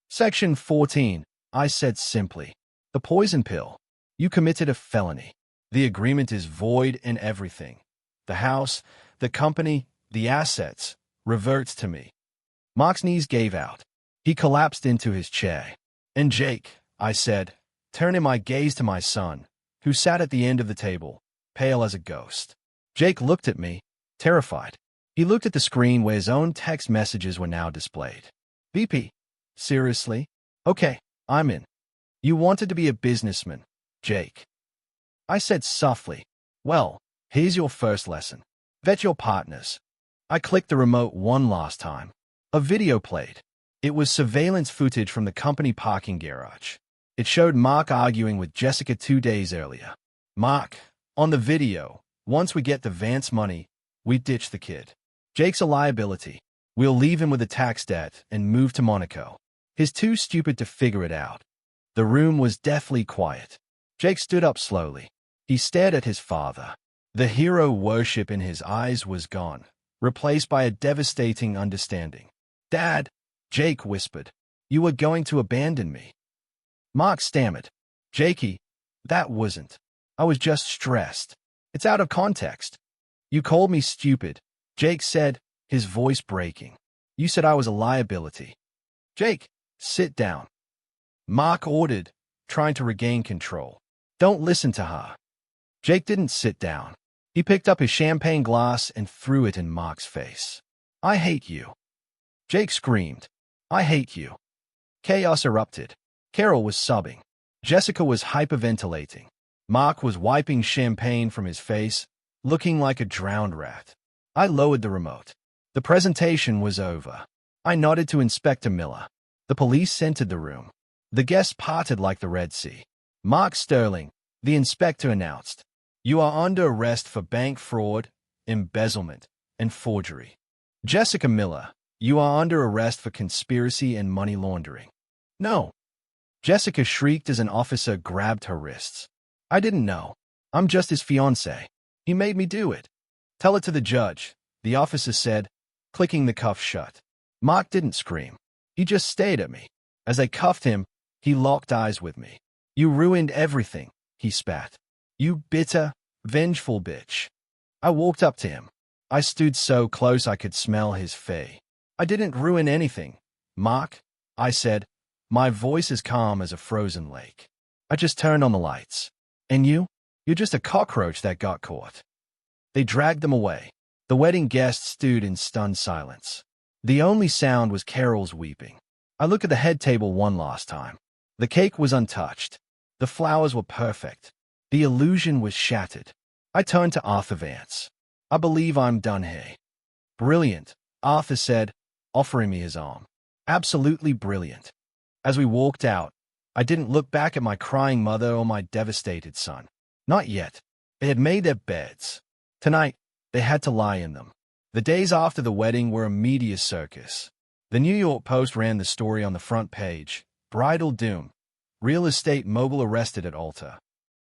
Section 14, I said simply. The poison pill. You committed a felony. The agreement is void and everything. The house, the company, the assets, reverts to me. Mark's knees gave out. He collapsed into his chair. And Jake, I said, turning my gaze to my son, who sat at the end of the table, pale as a ghost. Jake looked at me, terrified. He looked at the screen where his own text messages were now displayed. VP, seriously? Okay, I'm in. You wanted to be a businessman, Jake. I said softly, well, here's your first lesson. Vet your partners. I clicked the remote one last time. A video played. It was surveillance footage from the company parking garage. It showed Mark arguing with Jessica 2 days earlier. Mark, on the video, once we get the Vance money, we ditch the kid. Jake's a liability. We'll leave him with a tax debt and move to Monaco. He's too stupid to figure it out. The room was deathly quiet. Jake stood up slowly. He stared at his father. The hero worship in his eyes was gone, replaced by a devastating understanding. Dad, Jake whispered, you were going to abandon me. Mark stammered. Jakey, that wasn't. I was just stressed. It's out of context. You called me stupid, Jake said, his voice breaking. You said I was a liability. Jake, sit down. Mark ordered, trying to regain control. Don't listen to her. Jake didn't sit down. He picked up his champagne glass and threw it in Mark's face. I hate you. Jake screamed. I hate you. Chaos erupted. Carol was sobbing. Jessica was hyperventilating. Mark was wiping champagne from his face, looking like a drowned rat. I lowered the remote. The presentation was over. I nodded to Inspector Miller. The police entered the room. The guests parted like the Red Sea. Mark Sterling, the inspector announced, you are under arrest for bank fraud, embezzlement, and forgery. Jessica Miller, you are under arrest for conspiracy and money laundering. No. Jessica shrieked as an officer grabbed her wrists. I didn't know. I'm just his fiancé. He made me do it. Tell it to the judge, the officer said, clicking the cuff shut. Mark didn't scream. He just stared at me. As I cuffed him, he locked eyes with me. You ruined everything, he spat. You bitter, vengeful bitch. I walked up to him. I stood so close I could smell his fey. I didn't ruin anything, Mark, I said, my voice as calm as a frozen lake. I just turned on the lights. And you? You're just a cockroach that got caught. They dragged them away. The wedding guests stood in stunned silence. The only sound was Carol's weeping. I looked at the head table one last time. The cake was untouched. The flowers were perfect. The illusion was shattered. I turned to Arthur Vance. I believe I'm done here. Brilliant, Arthur said, offering me his arm. Absolutely brilliant. As we walked out, I didn't look back at my crying mother or my devastated son. Not yet. They had made their beds. Tonight, they had to lie in them. The days after the wedding were a media circus. The New York Post ran the story on the front page. Bridal doom. Real estate mogul arrested at Ulta.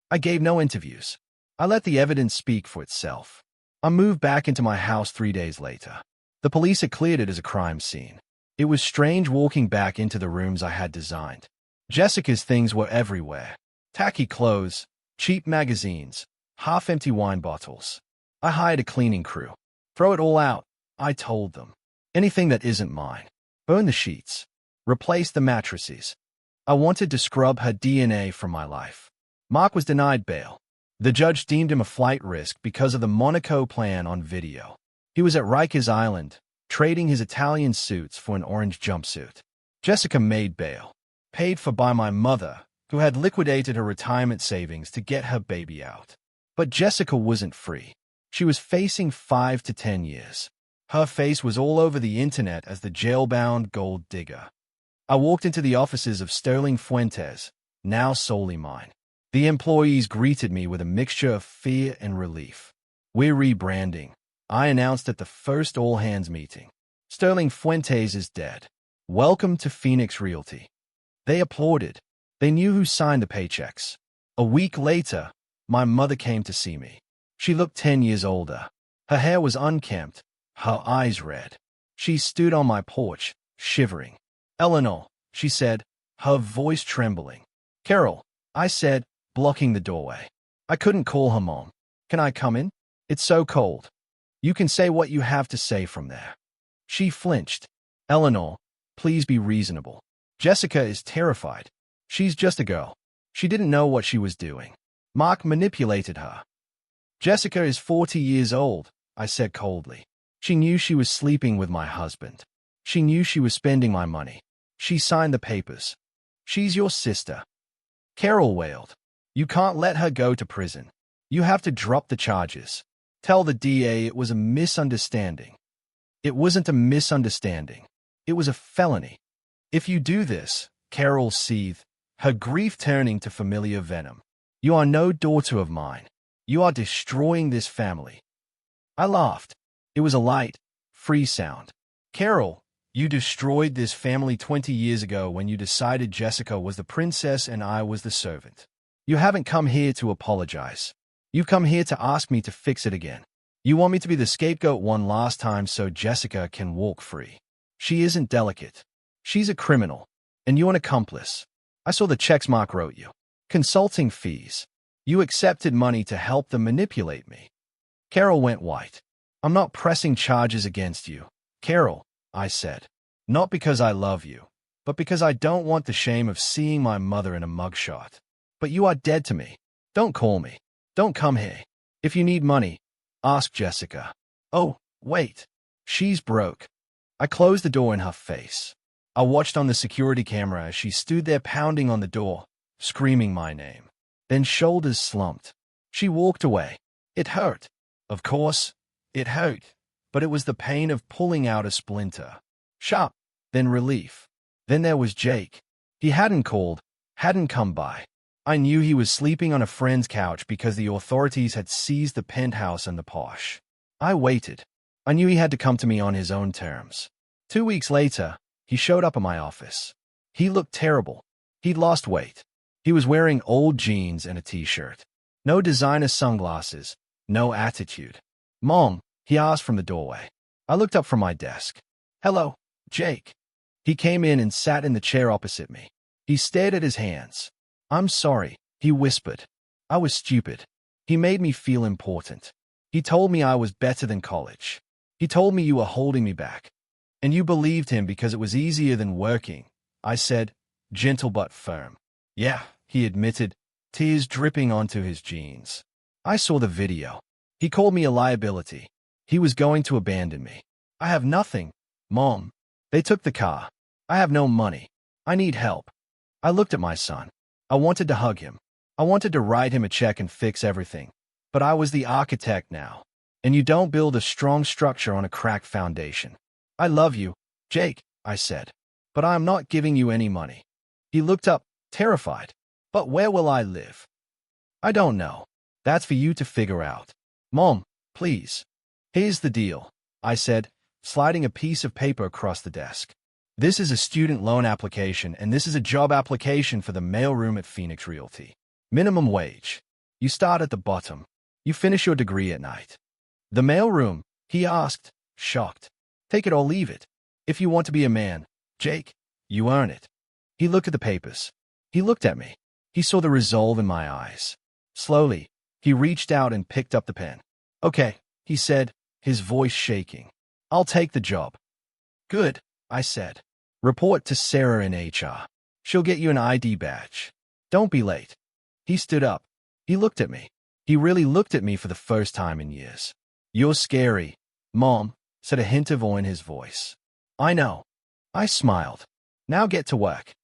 I gave no interviews. I let the evidence speak for itself. I moved back into my house 3 days later. The police had cleared it as a crime scene. It was strange walking back into the rooms I had designed. Jessica's things were everywhere. Tacky clothes, cheap magazines, half-empty wine bottles. I hired a cleaning crew. Throw it all out, I told them. Anything that isn't mine. Burn the sheets. Replace the mattresses. I wanted to scrub her DNA from my life. Mark was denied bail. The judge deemed him a flight risk because of the Monaco plan on video. He was at Rikers Island, trading his Italian suits for an orange jumpsuit. Jessica made bail, paid for by my mother, who had liquidated her retirement savings to get her baby out. But Jessica wasn't free. She was facing 5 to 10 years. Her face was all over the internet as the jail-bound gold digger. I walked into the offices of Sterling Fuentes, now solely mine. The employees greeted me with a mixture of fear and relief. We're rebranding, I announced at the first all-hands meeting. Sterling Fuentes is dead. Welcome to Phoenix Realty. They applauded. They knew who signed the paychecks. A week later, my mother came to see me. She looked 10 years older. Her hair was unkempt, her eyes red. She stood on my porch, shivering. "Eleanor," she said, her voice trembling. "Carol," I said, blocking the doorway. I couldn't call her mom. "Can I come in? It's so cold." "You can say what you have to say from there." She flinched. "Eleanor, please be reasonable. Jessica is terrified. She's just a girl. She didn't know what she was doing. Mark manipulated her." "Jessica is 40 years old," I said coldly. "She knew she was sleeping with my husband. She knew she was spending my money. She signed the papers. She's your sister." Carol wailed. "You can't let her go to prison. You have to drop the charges. Tell the DA it was a misunderstanding." "It wasn't a misunderstanding. It was a felony. If you do this," Carol seethed, her grief turning to familiar venom, "you are no daughter of mine. You are destroying this family." I laughed. It was a light, free sound. "Carol, you destroyed this family 20 years ago when you decided Jessica was the princess and I was the servant. You haven't come here to apologize. You've come here to ask me to fix it again. You want me to be the scapegoat one last time so Jessica can walk free. She isn't delicate. She's a criminal. And you're an accomplice. I saw the checks Mark wrote you. Consulting fees. You accepted money to help them manipulate me." Carol went white. "I'm not pressing charges against you, Carol," I said. "Not because I love you, but because I don't want the shame of seeing my mother in a mugshot. But you are dead to me. Don't call me. Don't come here. If you need money, ask Jessica." "Oh, wait. She's broke." I closed the door in her face. I watched on the security camera as she stood there pounding on the door, screaming my name. Then shoulders slumped. She walked away. It hurt. Of course, it hurt. But it was the pain of pulling out a splinter. Shock, then relief. Then there was Jake. He hadn't called, hadn't come by. I knew he was sleeping on a friend's couch because the authorities had seized the penthouse and the posh. I waited. I knew he had to come to me on his own terms. 2 weeks later, he showed up at my office. He looked terrible. He'd lost weight. He was wearing old jeans and a t-shirt. No designer sunglasses, no attitude. "Mom," he asked from the doorway. I looked up from my desk. "Hello, Jake." He came in and sat in the chair opposite me. He stared at his hands. "I'm sorry," he whispered. "I was stupid. He made me feel important. He told me I was better than college. He told me you were holding me back. And you believed him because it was easier than working," I said, gentle but firm. "Yeah," he admitted, tears dripping onto his jeans. "I saw the video. He called me a liability. He was going to abandon me. I have nothing, Mom. They took the car. I have no money. I need help." I looked at my son. I wanted to hug him. I wanted to write him a check and fix everything. But I was the architect now. And you don't build a strong structure on a cracked foundation. "I love you, Jake," I said. "But I am not giving you any money." He looked up, terrified. "But where will I live?" "I don't know. That's for you to figure out. Mom, please." "Here's the deal," I said, sliding a piece of paper across the desk. "This is a student loan application, and this is a job application for the mailroom at Phoenix Realty. Minimum wage. You start at the bottom. You finish your degree at night." "The mailroom?" he asked, shocked. "Take it or leave it. If you want to be a man, Jake, you earn it." He looked at the papers. He looked at me. He saw the resolve in my eyes. Slowly, he reached out and picked up the pen. "Okay," he said, his voice shaking. "I'll take the job." "Good," I said. "Report to Sarah in HR. She'll get you an ID badge. Don't be late." He stood up. He looked at me. He really looked at me for the first time in years. "You're scary, Mom," said a hint of awe in his voice. "I know." I smiled. "Now get to work."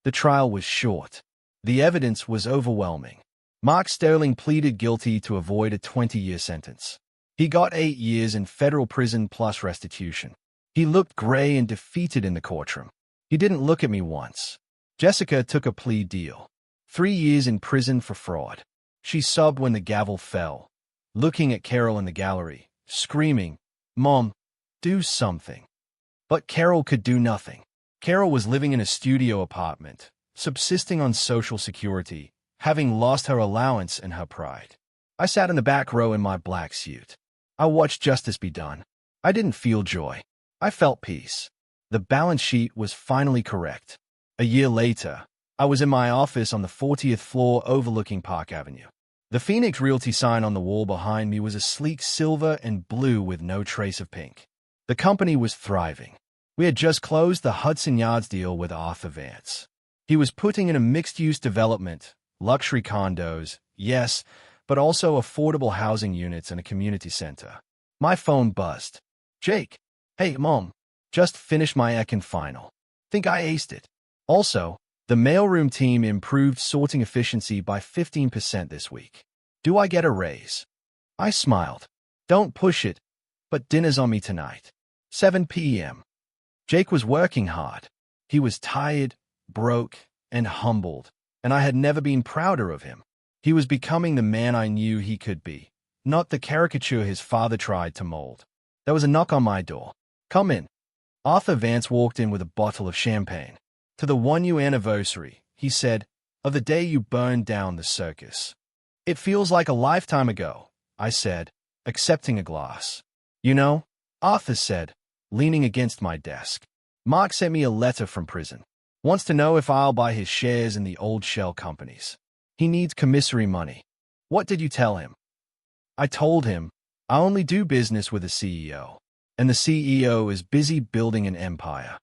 The trial was short. The evidence was overwhelming. Mark Sterling pleaded guilty to avoid a 20-year sentence. He got 8 years in federal prison plus restitution. He looked gray and defeated in the courtroom. He didn't look at me once. Jessica took a plea deal. 3 years in prison for fraud. She sobbed when the gavel fell, looking at Carol in the gallery, screaming, "Mom, do something." But Carol could do nothing. Carol was living in a studio apartment, subsisting on Social Security, having lost her allowance and her pride. I sat in the back row in my black suit. I watched justice be done. I didn't feel joy. I felt peace. The balance sheet was finally correct. A year later, I was in my office on the 40th floor overlooking Park Avenue. The Phoenix Realty sign on the wall behind me was a sleek silver and blue with no trace of pink. The company was thriving. We had just closed the Hudson Yards deal with Arthur Vance. He was putting in a mixed-use development, luxury condos, yes, but also affordable housing units and a community center. My phone buzzed. Jake. Hey, Mom. Just finished my econ final. Think I aced it. Also, the mailroom team improved sorting efficiency by 15% this week. Do I get a raise? I smiled. Don't push it, but dinner's on me tonight. 7 p.m. Jake was working hard. He was tired, broke, and humbled, and I had never been prouder of him. He was becoming the man I knew he could be, not the caricature his father tried to mold. There was a knock on my door. Come in. Arthur Vance walked in with a bottle of champagne. To the 1-year anniversary, he said, of the day you burned down the circus. It feels like a lifetime ago, I said, accepting a glass. You know, Arthur said, leaning against my desk. Mark sent me a letter from prison. Wants to know if I'll buy his shares in the old shell companies. He needs commissary money. What did you tell him? I told him, I only do business with a CEO, and the CEO is busy building an empire.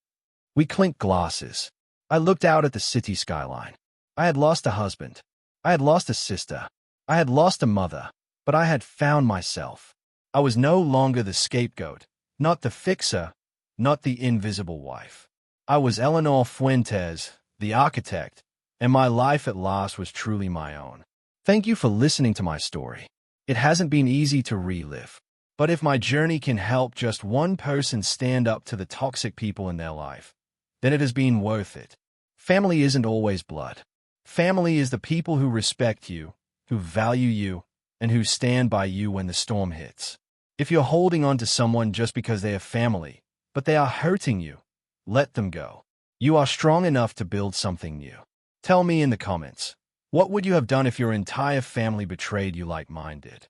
We clinked glasses. I looked out at the city skyline. I had lost a husband. I had lost a sister. I had lost a mother, but I had found myself. I was no longer the scapegoat, not the fixer, not the invisible wife. I was Eleanor Fuentes, the architect, and my life at last was truly my own. Thank you for listening to my story. It hasn't been easy to relive, but if my journey can help just one person stand up to the toxic people in their life, then it has been worth it. Family isn't always blood. Family is the people who respect you, who value you, and who stand by you when the storm hits. If you're holding on to someone just because they are family, but they are hurting you, let them go. You are strong enough to build something new. Tell me in the comments, what would you have done if your entire family betrayed you like mine did?